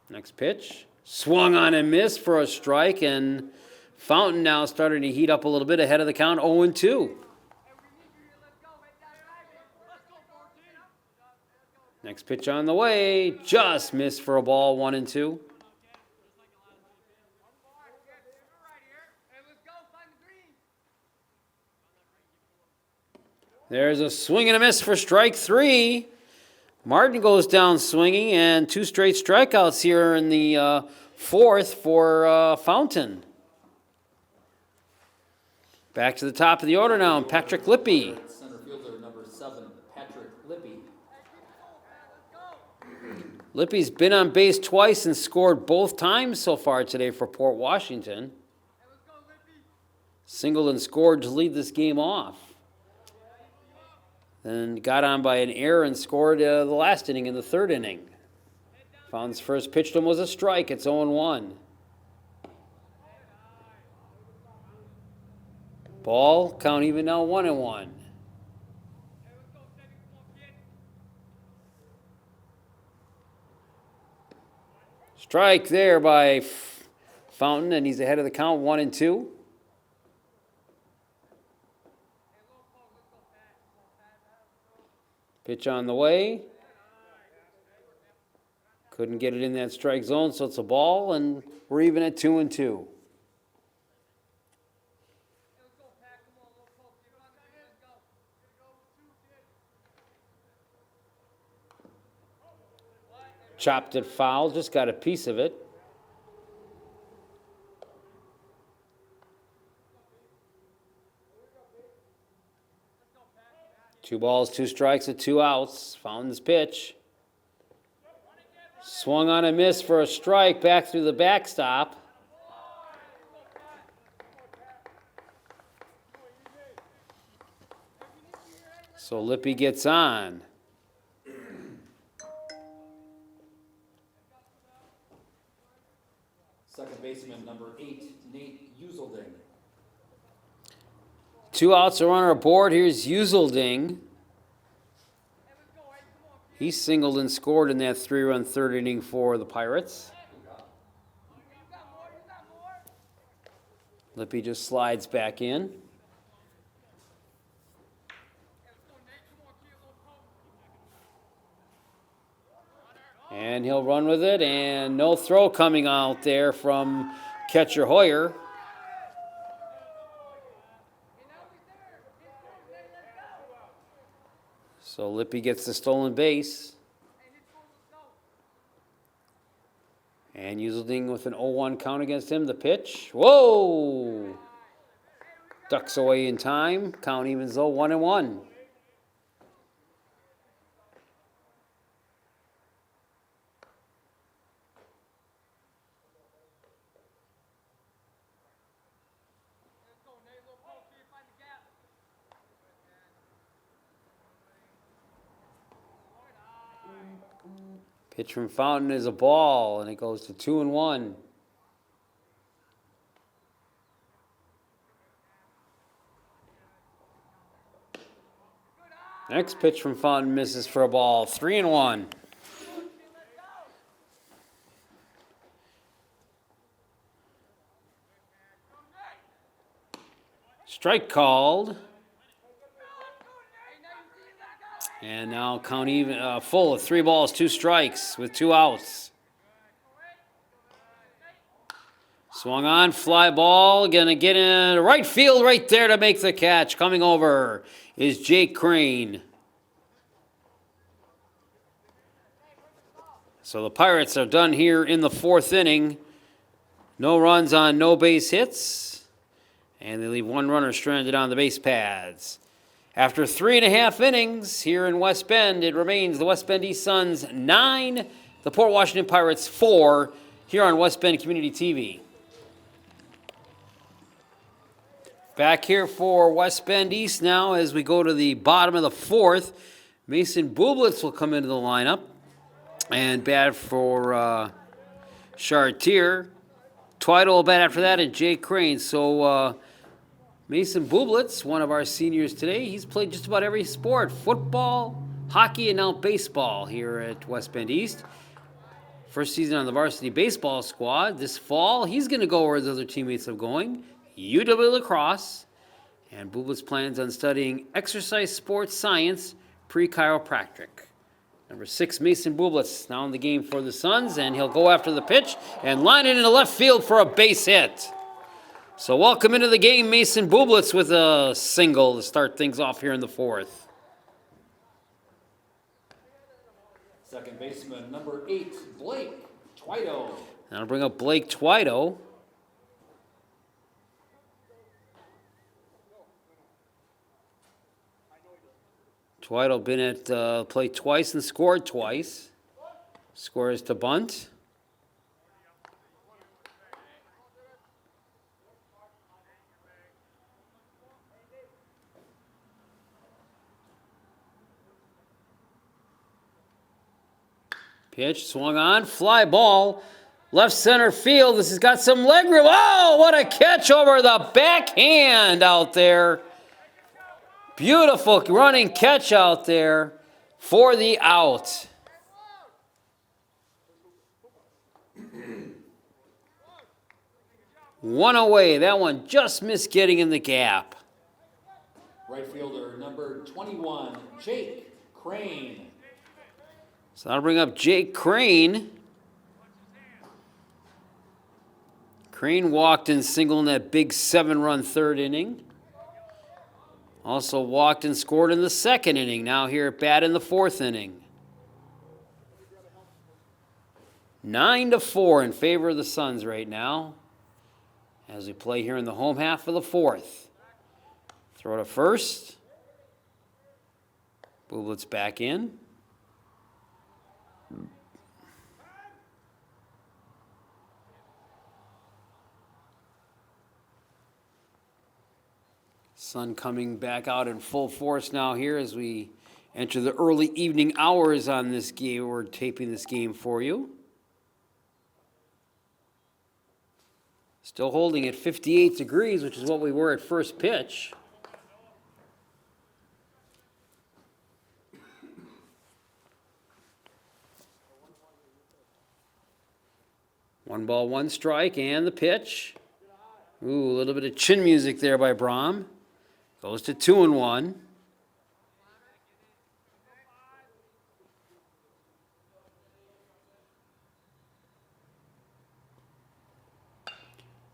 Next pitch. Swung on and missed for a strike, and Fountain now starting to heat up a little bit ahead of the count, 0-2. Next pitch on the way, just missed for a ball, 1-2. There's a swing and a miss for strike 3. Martin goes down swinging, and 2 straight strikeouts here in the 4th for Fountain. Back to the top of the order now, and Patrick Lippy. Center fielder number 7, Patrick Lippy. Lippy's been on base twice and scored both times so far today for Port Washington. Singled and scored to lead this game off. Then got on by an error and scored the last inning in the 3rd inning. Fountain's first pitch to him was a strike. It's 0-1. Ball, count even now, 1-1. Strike there by Fountain, and he's ahead of the count, 1-2. Pitch on the way. Couldn't get it in that strike zone, so it's a ball, and we're even at 2-2. Chopped it foul, just got a piece of it. Two balls, two strikes, and 2 outs. Fountain's pitch. Swung on a miss for a strike back through the backstop. So Lippy gets on. Second baseman, number 8, Nate Uselding. 2 outs, a runner aboard. Here's Uselding. He singled and scored in that 3-run third inning for the Pirates. Lippy just slides back in. And he'll run with it, and no throw coming out there from catcher Hoyer. So Lippy gets the stolen base. And Uselding with an 0-1 count against him. The pitch. Whoa! Ducks away in time. Count evens though, 1-1. Pitch from Fountain is a ball, and it goes to 2-1. Next pitch from Fountain misses for a ball, 3-1. Strike called. And now count even full of 3 balls, 2 strikes with 2 outs. Swung on, fly ball, gonna get in right field right there to make the catch. Coming over is Jake Crane. So the Pirates are done here in the 4th inning. No runs on no base hits. And they leave 1 runner stranded on the base paths. After 3.5 innings here in West Bend, it remains the West Bend East Suns 9, the Port Washington Pirates 4, here on West Bend Community TV. Back here for West Bend East now as we go to the bottom of the 4th. Mason Bublitz will come into the lineup and bat for Chartier. Twydo will bat after that, and Jay Crane. So Mason Bublitz, one of our seniors today, he's played just about every sport, football, hockey, and now baseball here at West Bend East. First season on the varsity baseball squad. This fall, he's going to go where his other teammates are going, UW lacrosse. And Bublitz plans on studying exercise sports science pre-chiropractic. Number 6, Mason Bublitz, now in the game for the Suns, and he'll go after the pitch and line it into left field for a base hit. So welcome into the game, Mason Bublitz with a single to start things off here in the 4th. Second baseman, number 8, Blake Twydo. That'll bring up Blake Twydo. Twydo been at play twice and scored twice. Scores to bunt. Pitch swung on, fly ball, left center field. This has got some leg room. Oh, what a catch over the backhand out there. Beautiful running catch out there for the out. One away. That one just missed getting in the gap. Right fielder number 21, Jake Crane. So that'll bring up Jake Crane. Crane walked and singled in that big 7-run third inning. Also walked and scored in the second inning. Now here at bat in the fourth inning. 9-4 in favor of the Suns right now as we play here in the home half of the fourth. Throw to first. Bublett's back in. Sun coming back out in full force now here as we enter the early evening hours on this game. We're taping this game for you. Still holding at 58 degrees, which is what we were at first pitch. One ball, one strike, and the pitch. Ooh, a little bit of chin music there by Brahm. Goes to 2-1.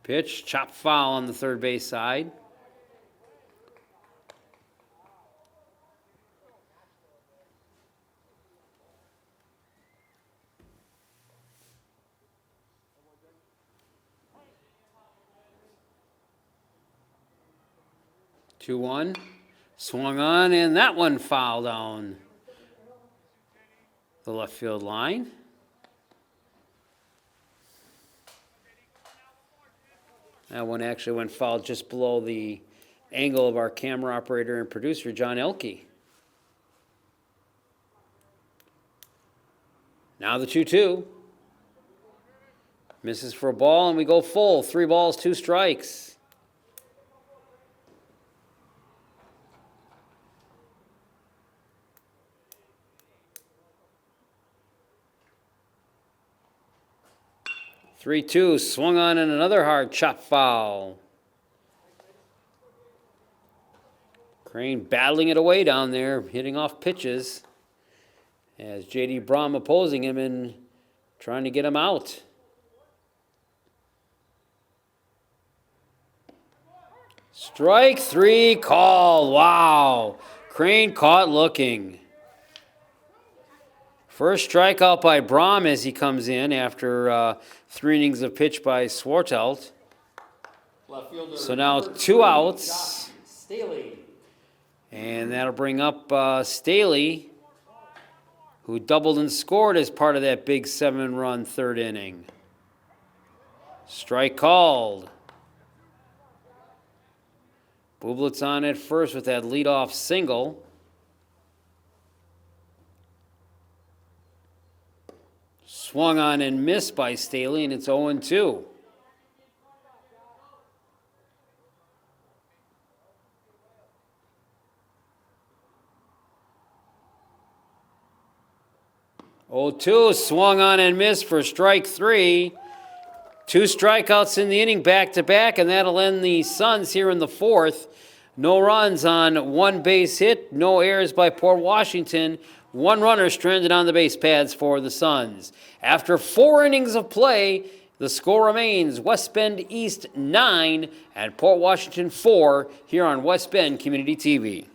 Pitch, chop foul on the third base side. Two one, swung on, and that one fouled down the left field line. That one actually went foul just below the angle of our camera operator and producer, John Elke. Now the 2-2. Misses for a ball, and we go full. 3 balls, 2 strikes. Three-two, swung on and another hard chop foul. Crane battling it away down there, hitting off pitches as J.D. Brahm opposing him and trying to get him out. Strike 3 called. Wow. Crane caught looking. First strikeout by Brahm as he comes in after 3 innings of pitch by Swartelt. So now 2 outs. Staley. And that'll bring up Staley, who doubled and scored as part of that big 7-run third inning. Strike called. Bublett's on at first with that leadoff single. Swung on and missed by Staley, and it's 0-2. Swung on and missed for strike 3. 2 strikeouts in the inning back-to-back, and that'll end the Suns here in the fourth. No runs on 1 base hit, no errors by Port Washington. 1 runner stranded on the base pads for the Suns. After 4 innings of play, the score remains West Bend East 9 and Port Washington 4 here on West Bend Community TV.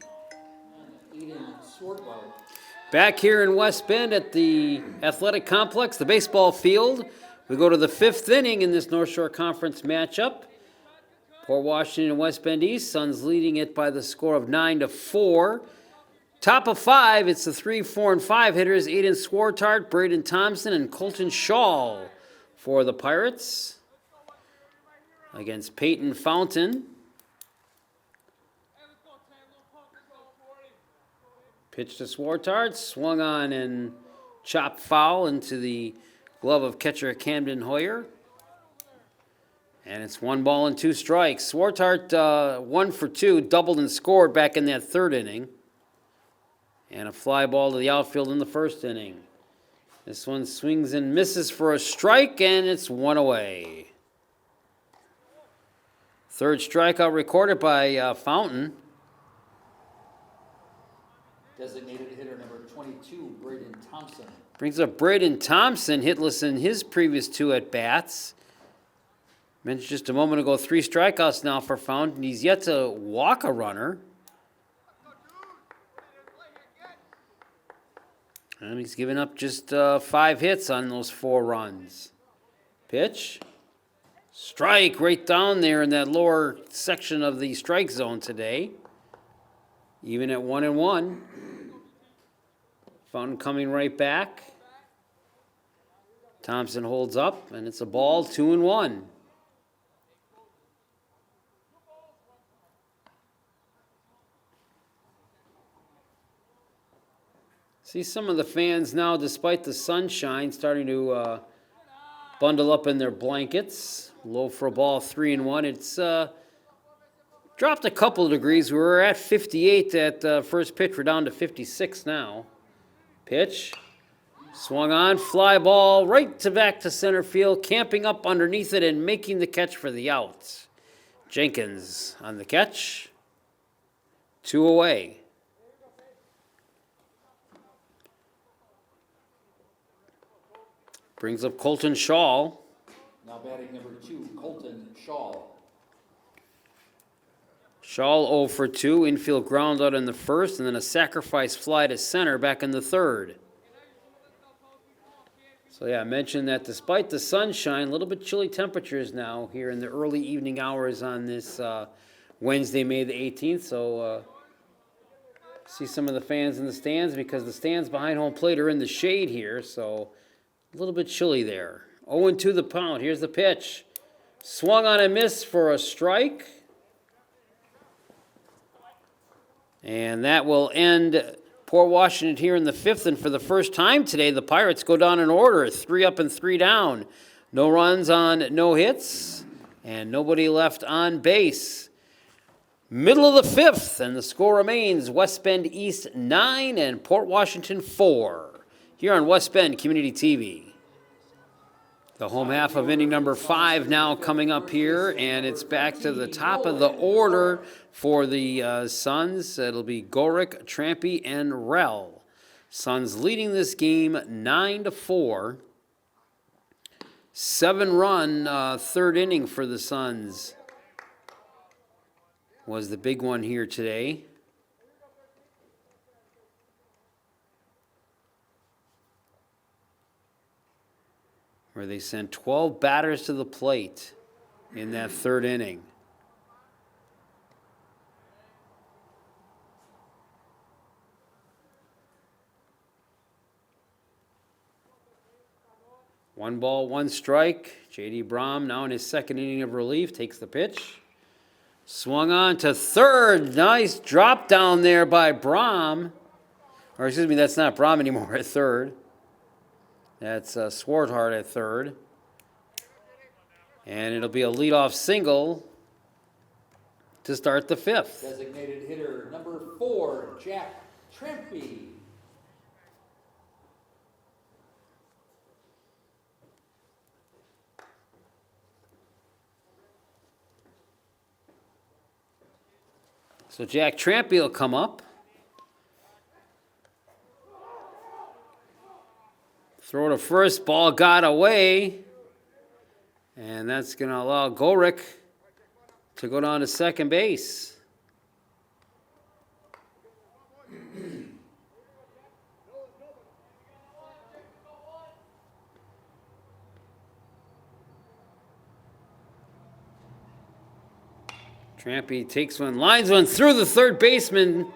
Back here in West Bend at the athletic complex, the baseball field, we go to the 5th inning in this North Shore Conference matchup. Port Washington and West Bend East, Suns leading it by the score of 9-4. Top of 5, it's the 3, 4, and 5 hitters, Aiden Swartart, Braden Thompson, and Colton Shaw for the Pirates against Peyton Fountain. Pitch to Swartart, swung on and chopped foul into the glove of catcher Camden Hoyer. And it's 1 ball and 2 strikes. Swartart 1 for 2, doubled and scored back in that 3rd inning. And a fly ball to the outfield in the 1st inning. This one swings and misses for a strike, and it's 1 away. Third strikeout recorded by Fountain. Designated hitter number 22, Braden Thompson. Brings up Braden Thompson, hitless in his previous 2 at-bats. Mentioned just a moment ago, 3 strikeouts now for Fountain. He's yet to walk a runner. And he's given up just 5 hits on those 4 runs. Pitch. Strike right down there in that lower section of the strike zone today. Even at 1-1. Fountain coming right back. Thompson holds up, and it's a ball, 2-1. See some of the fans now, despite the sunshine, starting to bundle up in their blankets. Low for a ball, 3-1. It's dropped a couple of degrees. We were at 58 at first pitch. We're down to 56 now. Pitch. Swung on, fly ball right to back to center field, camping up underneath it and making the catch for the out. Jenkins on the catch. 2 away. Brings up Colton Shaw. Now batting number 2, Colton Shaw. Shaw 0 for 2, infield ground out in the first, and then a sacrifice fly to center back in the third. So yeah, I mentioned that despite the sunshine, a little bit chilly temperatures now here in the early evening hours on this Wednesday, May the 18th. So see some of the fans in the stands because the stands behind home plate are in the shade here. So a little bit chilly there. 0-2 the pound. Here's the pitch. Swung on and missed for a strike. And that will end Port Washington here in the 5th. And for the first time today, the Pirates go down in order. 3 up and 3 down. No runs on no hits. And nobody left on base. Middle of the 5th. And the score remains West Bend East 9 and Port Washington 4. Here on West Bend Community TV. The home half of inning number 5 now coming up here, and it's back to the top of the order for the Suns. It'll be Gorick, Trampy, and Rell. Suns leading this game 9-4. 7-run third inning for the Suns was the big one here today. Where they sent 12 batters to the plate in that third inning. One ball, one strike. J.D. Brom now in his second inning of relief takes the pitch. Swung on to third. Nice drop down there by Brom. Or excuse me, that's not Brom anymore at third. That's Swarthart at third. And it'll be a leadoff single to start the 5th. Designated hitter number 4, Jack Trampy. So Jack Trampy will come up. Throw to first, ball got away. And that's going to allow Gorick to go down to second base. Trampy takes one, lines one through the third baseman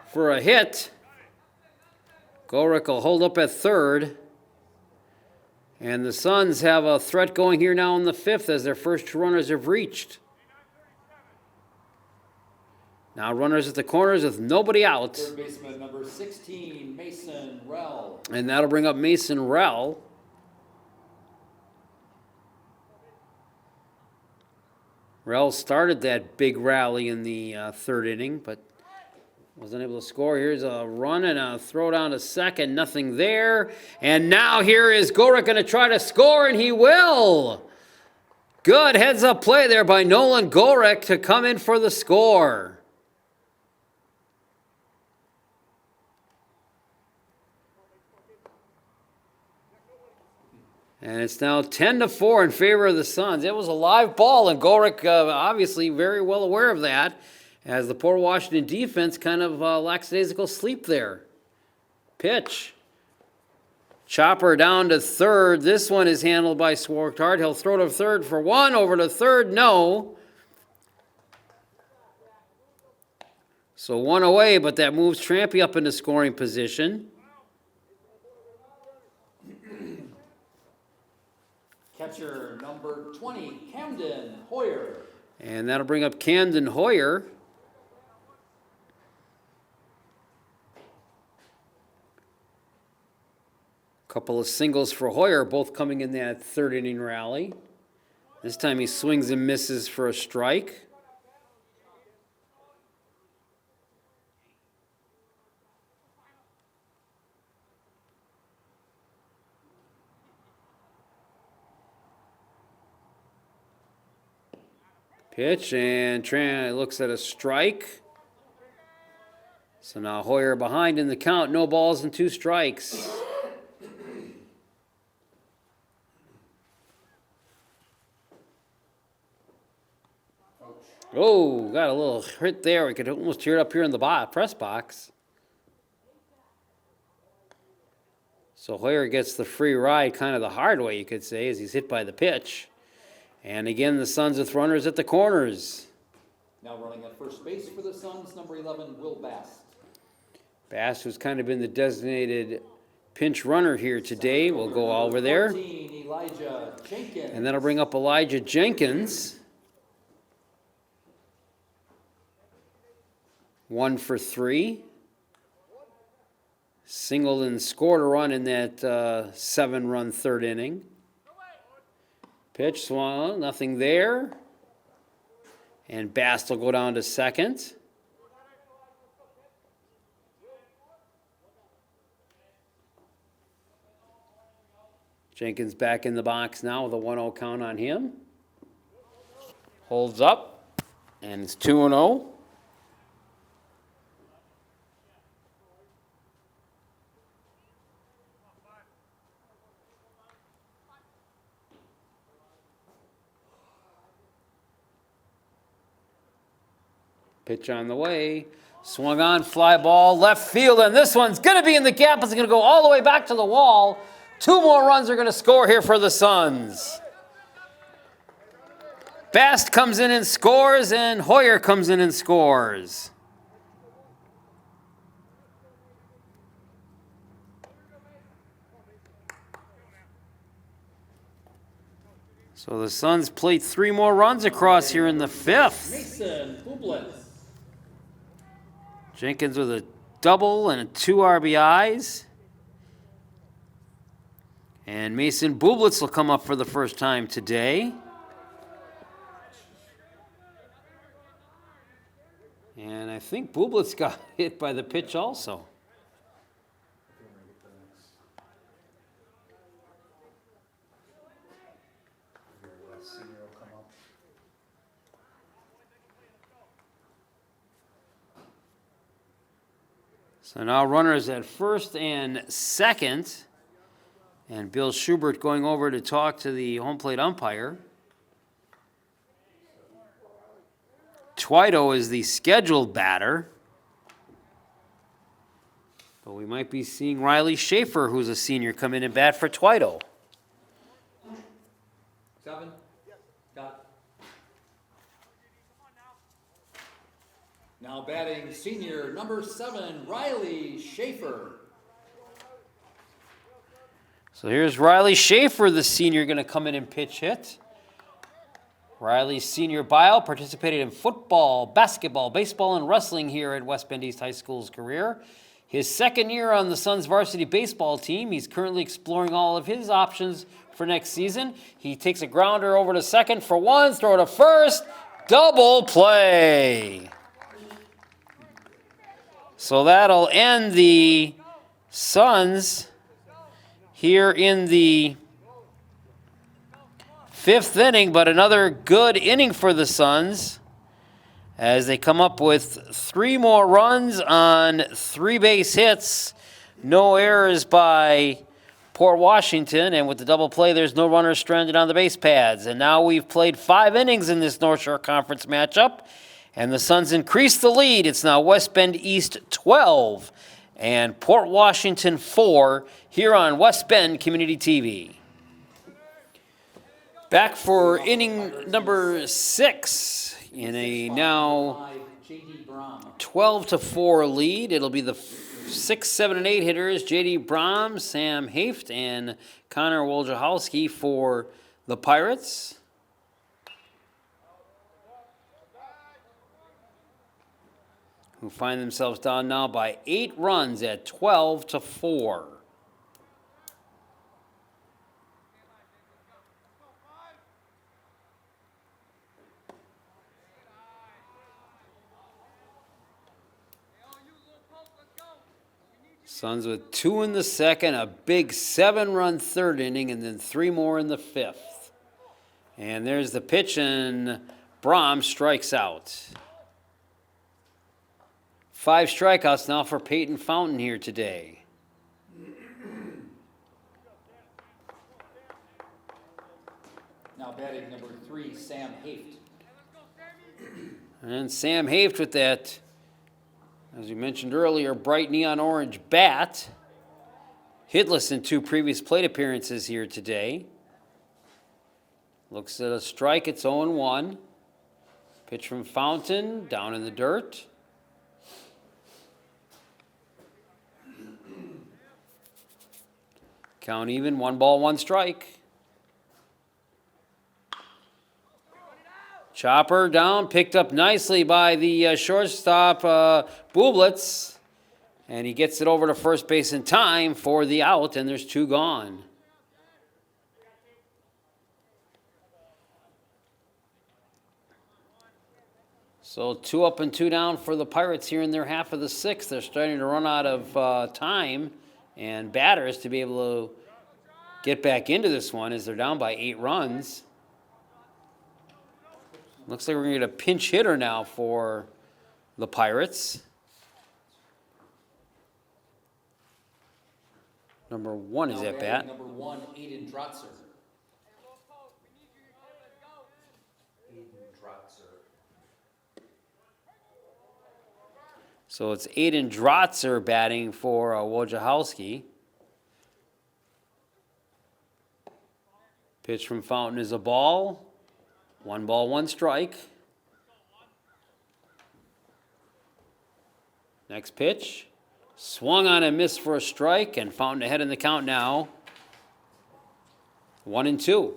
for a hit. Gorick will hold up at third. And the Suns have a threat going here now in the 5th as their first 2 runners have reached. Now runners at the corners with nobody out. Third baseman number 16, Mason Rell. And that'll bring up Mason Rell. Rell started that big rally in the third inning, but wasn't able to score. Here's a run and a throw down to second. Nothing there. And now here is Gorick going to try to score, and he will. Good heads-up play there by Nolan Gorick to come in for the score. And it's now 10-4 in favor of the Suns. It was a live ball, and Gorick obviously very well aware of that, as the Port Washington defense kind of lackadaisical sleep there. Pitch. Chopper down to third. This one is handled by Swartard. He'll throw to third for one. Over to third, no. So one away, but that moves Trampy up into scoring position. Catcher number 20, Camden Hoyer. And that'll bring up Camden Hoyer. Couple of singles for Hoyer, both coming in that third inning rally. This time he swings and misses for a strike. Pitch, and Tran looks at a strike. So now Hoyer behind in the count, no balls and 2 strikes. Oh, got a little hit there. We could almost hear it up here in the press box. So Hoyer gets the free ride kind of the hard way, you could say, as he's hit by the pitch. And again, the Suns with runners at the corners. Now running at first base for the Suns, number 11, Will Bast. Bast, who's kind of been the designated pinch runner here today, will go over there. 14, Elijah Jenkins. And that'll bring up Elijah Jenkins. 1 for 3. Singled and scored a run in that 7-run third inning. Pitch swung, nothing there. And Bast will go down to second. Jenkins back in the box now with a 1-0 count on him. Holds up, and it's 2-0. Pitch on the way. Swung on, fly ball, left field, and this one's going to be in the gap. It's going to go all the way back to the wall. 2 more runs are going to score here for the Suns. Bast comes in and scores, and Hoyer comes in and scores. So the Suns plate 3 more runs across here in the 5th. Mason Bublitz. Jenkins with a double and 2 RBIs. And Mason Bublitz will come up for the first time today. And I think Bublitz got hit by the pitch also. So now runners at first and second, and Bill Schubert going over to talk to the home plate umpire. Twito is the scheduled batter, but we might be seeing Riley Schaefer, who's a senior, come in and bat for Twito. 7. Got. Now batting senior number 7, Riley Schaefer. So here's Riley Schaefer, the senior, going to come in and pitch hit. Riley's senior bio participated in football, basketball, baseball, and wrestling here at West Bend East High School's career. His second year on the Suns varsity baseball team. He's currently exploring all of his options for next season. He takes a grounder over to second for 1, throw to first, double play. So that'll end the Suns here in the Fifth inning, but another good inning for the Suns as they come up with 3 more runs on 3 base hits. No errors by Port Washington, and with the double play, there's no runners stranded on the base pads. And now we've played 5 innings in this North Shore Conference matchup, and the Suns increase the lead. It's now West Bend East 12 and Port Washington 4 here on West Bend Community TV. Back for inning number 6 in a now 12-4 lead. It'll be the 6, 7, and 8 hitters, J.D. Brom, Sam Haft, and Connor Wojciechowski for the Pirates. Who find themselves down now by 8 runs at 12-4. Suns with 2 in the second, a big 7-run third inning, and then 3 more in the 5th. And there's the pitch, and Brom strikes out. 5 strikeouts now for Peyton Fountain here today. Now batting number 3, Sam Haft. And Sam Haft with that, as we mentioned earlier, bright neon orange bat. Hitless in 2 previous plate appearances here today. Looks at a strike, it's 0-1. Pitch from Fountain, down in the dirt. Count even, 1 ball, 1 strike. Chopper down, picked up nicely by the shortstop, Bublitz. And he gets it over to first base in time for the out, and there's 2 gone. So 2 up and 2 down for the Pirates here in their half of the 6th. They're starting to run out of time and batters to be able to get back into this one as they're down by 8 runs. Looks like we're going to get a pinch hitter now for the Pirates. Number 1 is at bat. Number 1, Aiden Drotzer. So it's Aiden Drotzer batting for Wojciechowski. Pitch from Fountain is a ball. 1 ball, 1 strike. Next pitch. Swung on and missed for a strike, and Fountain ahead in the count now. 1-2.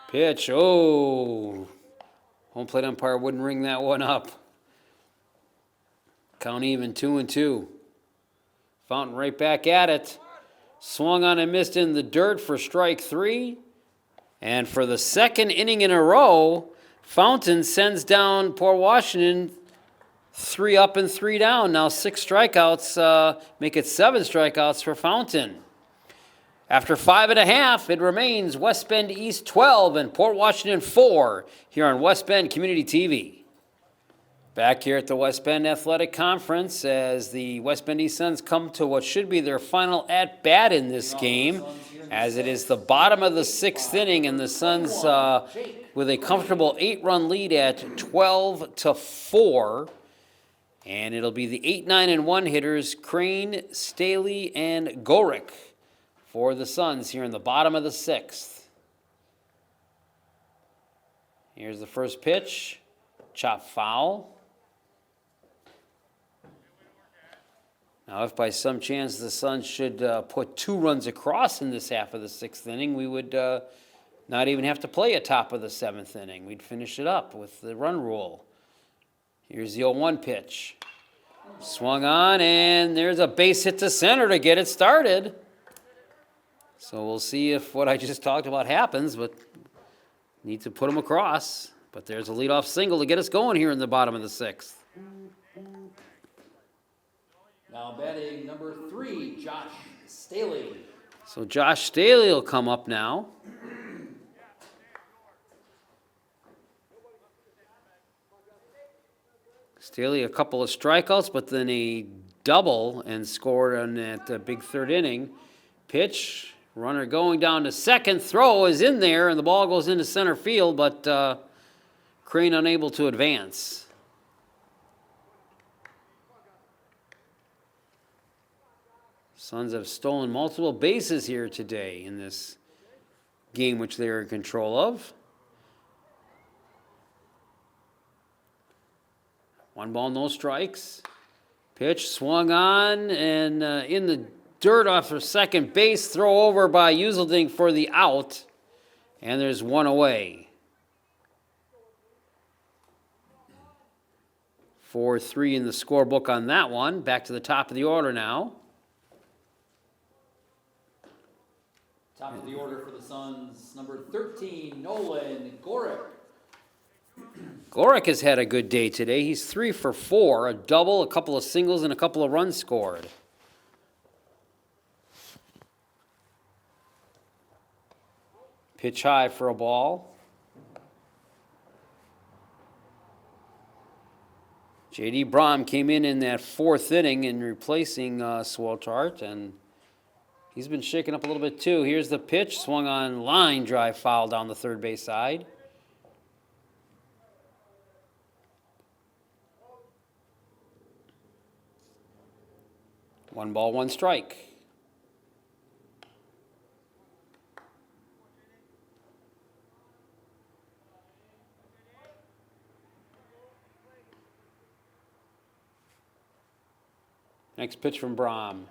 Pitch, oh. Home plate umpire wouldn't ring that one up. Count even, 2-2. Fountain right back at it. Swung on and missed in the dirt for strike 3. And for the 2nd inning in a row, Fountain sends down Port Washington 3 up and 3 down. Now 6 strikeouts, make it 7 strikeouts for Fountain. After 5.5, it remains West Bend East 12 and Port Washington 4 here on West Bend Community TV. Back here at the West Bend Athletic Conference as the West Bend East Suns come to what should be their final at-bat in this game, as it is the bottom of the 6th inning, and the Suns with a comfortable 8-run lead at 12-4. And it'll be the 8, 9, and 1 hitters, Crane, Staley, and Gorick for the Suns here in the bottom of the 6th. Here's the first pitch. Chop foul. Now, if by some chance the Suns should put 2 runs across in this half of the 6th inning, we would not even have to play a top of the 7th inning. We'd finish it up with the run rule. Here's the 0-1 pitch. Swung on, and there's a base hit to center to get it started. So we'll see if what I just talked about happens, but need to put them across. But there's a leadoff single to get us going here in the bottom of the 6th. Now batting number 3, Josh Staley. So Josh Staley will come up now. Staley a couple of strikeouts, but then a double and scored on that big third inning. Pitch, runner going down to second, throw is in there, and the ball goes into center field, but Crane unable to advance. Suns have stolen multiple bases here today in this game which they are in control of. 1 ball, no strikes. Pitch swung on and in the dirt off for second base. Throw over by Uselding for the out. And there's 1 away. 4-3 in the scorebook on that one. Back to the top of the order now. Top of the order for the Suns, number 13, Nolan Gorick. Gorick has had a good day today. He's 3 for 4, a double, a couple of singles, and a couple of runs scored. Pitch high for a ball. J.D. Brahm came in that 4th inning in replacing Swoltart, and he's been shaken up a little bit too. Here's the pitch, swung on line drive foul down the third base side. One ball, one strike. Next pitch from Brahm.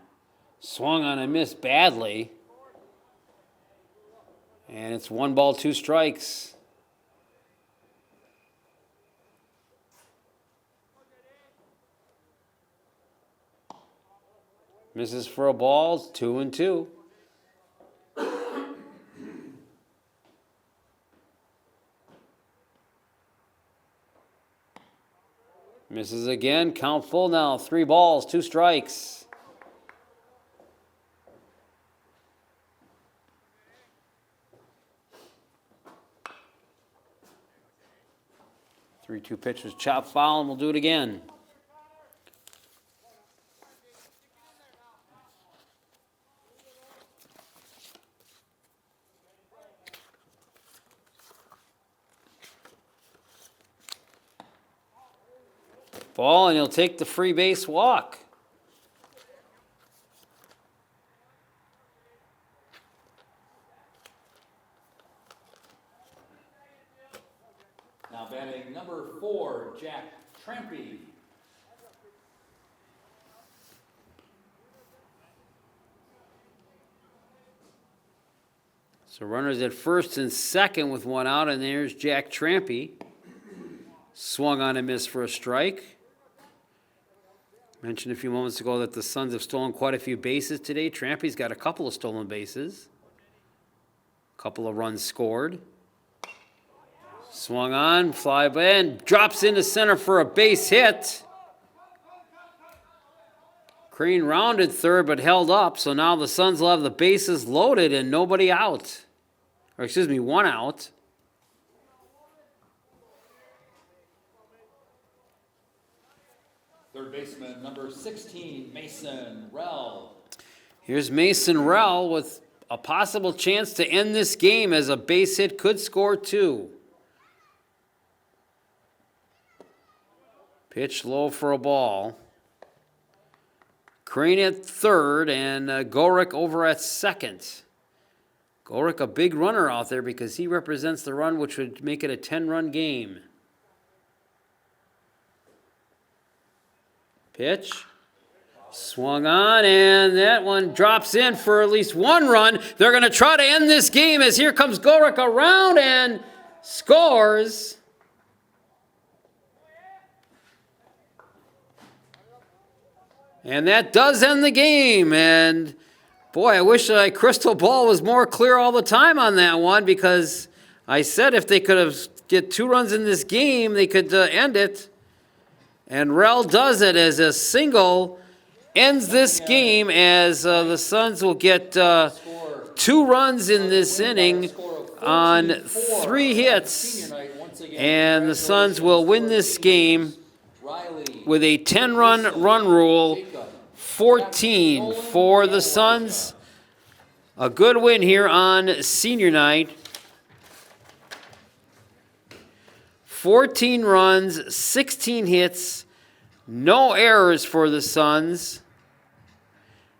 Swung on and missed badly. And it's 1 ball, 2 strikes. Misses for a ball, 2-2. Misses again, count full now, 3 balls, 2 strikes. Three-two pitch was chopped foul, and we'll do it again. Ball, and he'll take the free base walk. Now batting number 4, Jack Trampy. So runners at first and second with 1 out, and there's Jack Trampy. Swung on and missed for a strike. Mentioned a few moments ago that the Suns have stolen quite a few bases today. Trampy's got a couple of stolen bases. A couple of runs scored. Swung on, fly by, and drops into center for a base hit. Crane rounded third but held up, so now the Suns will have the bases loaded and nobody out. Or excuse me, 1 out. Third baseman, number 16, Mason Rell. Here's Mason Rell with a possible chance to end this game as a base hit could score 2. Pitch low for a ball. Crane at third and Gorick over at second. Gorick a big runner out there because he represents the run which would make it a 10-run game. Pitch. Swung on, and that one drops in for at least 1 run. They're going to try to end this game as here comes Gorick around and scores. And that does end the game. And boy, I wish my crystal ball was more clear all the time on that one, because I said if they could have get 2 runs in this game, they could end it. And Rell does it as a single ends this game as the Suns will get 2 runs in this inning on 3 hits. And the Suns will win this game with a 10-run run rule, 14 for the Suns. A good win here on senior night. 14 runs, 16 hits, no errors for the Suns.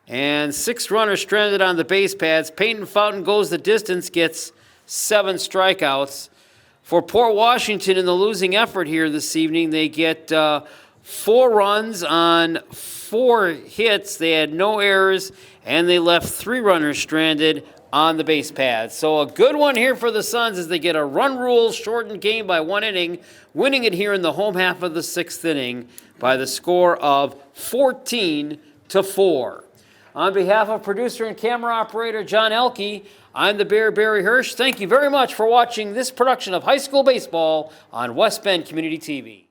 And 6 runners stranded on the base paths. Peyton Fountain goes the distance, gets 7 strikeouts. For Port Washington in the losing effort here this evening, they get 4 runs on 4 hits. They had no errors, and they left 3 runners stranded on the base paths. So a good one here for the Suns as they get a run rule shortened game by 1 inning, winning it here in the home half of the 6th inning by the score of 14-4. On behalf of producer and camera operator John Elke, I'm the Bear Barry Hirsch. Thank you very much for watching this production of High School Baseball on West Bend Community TV.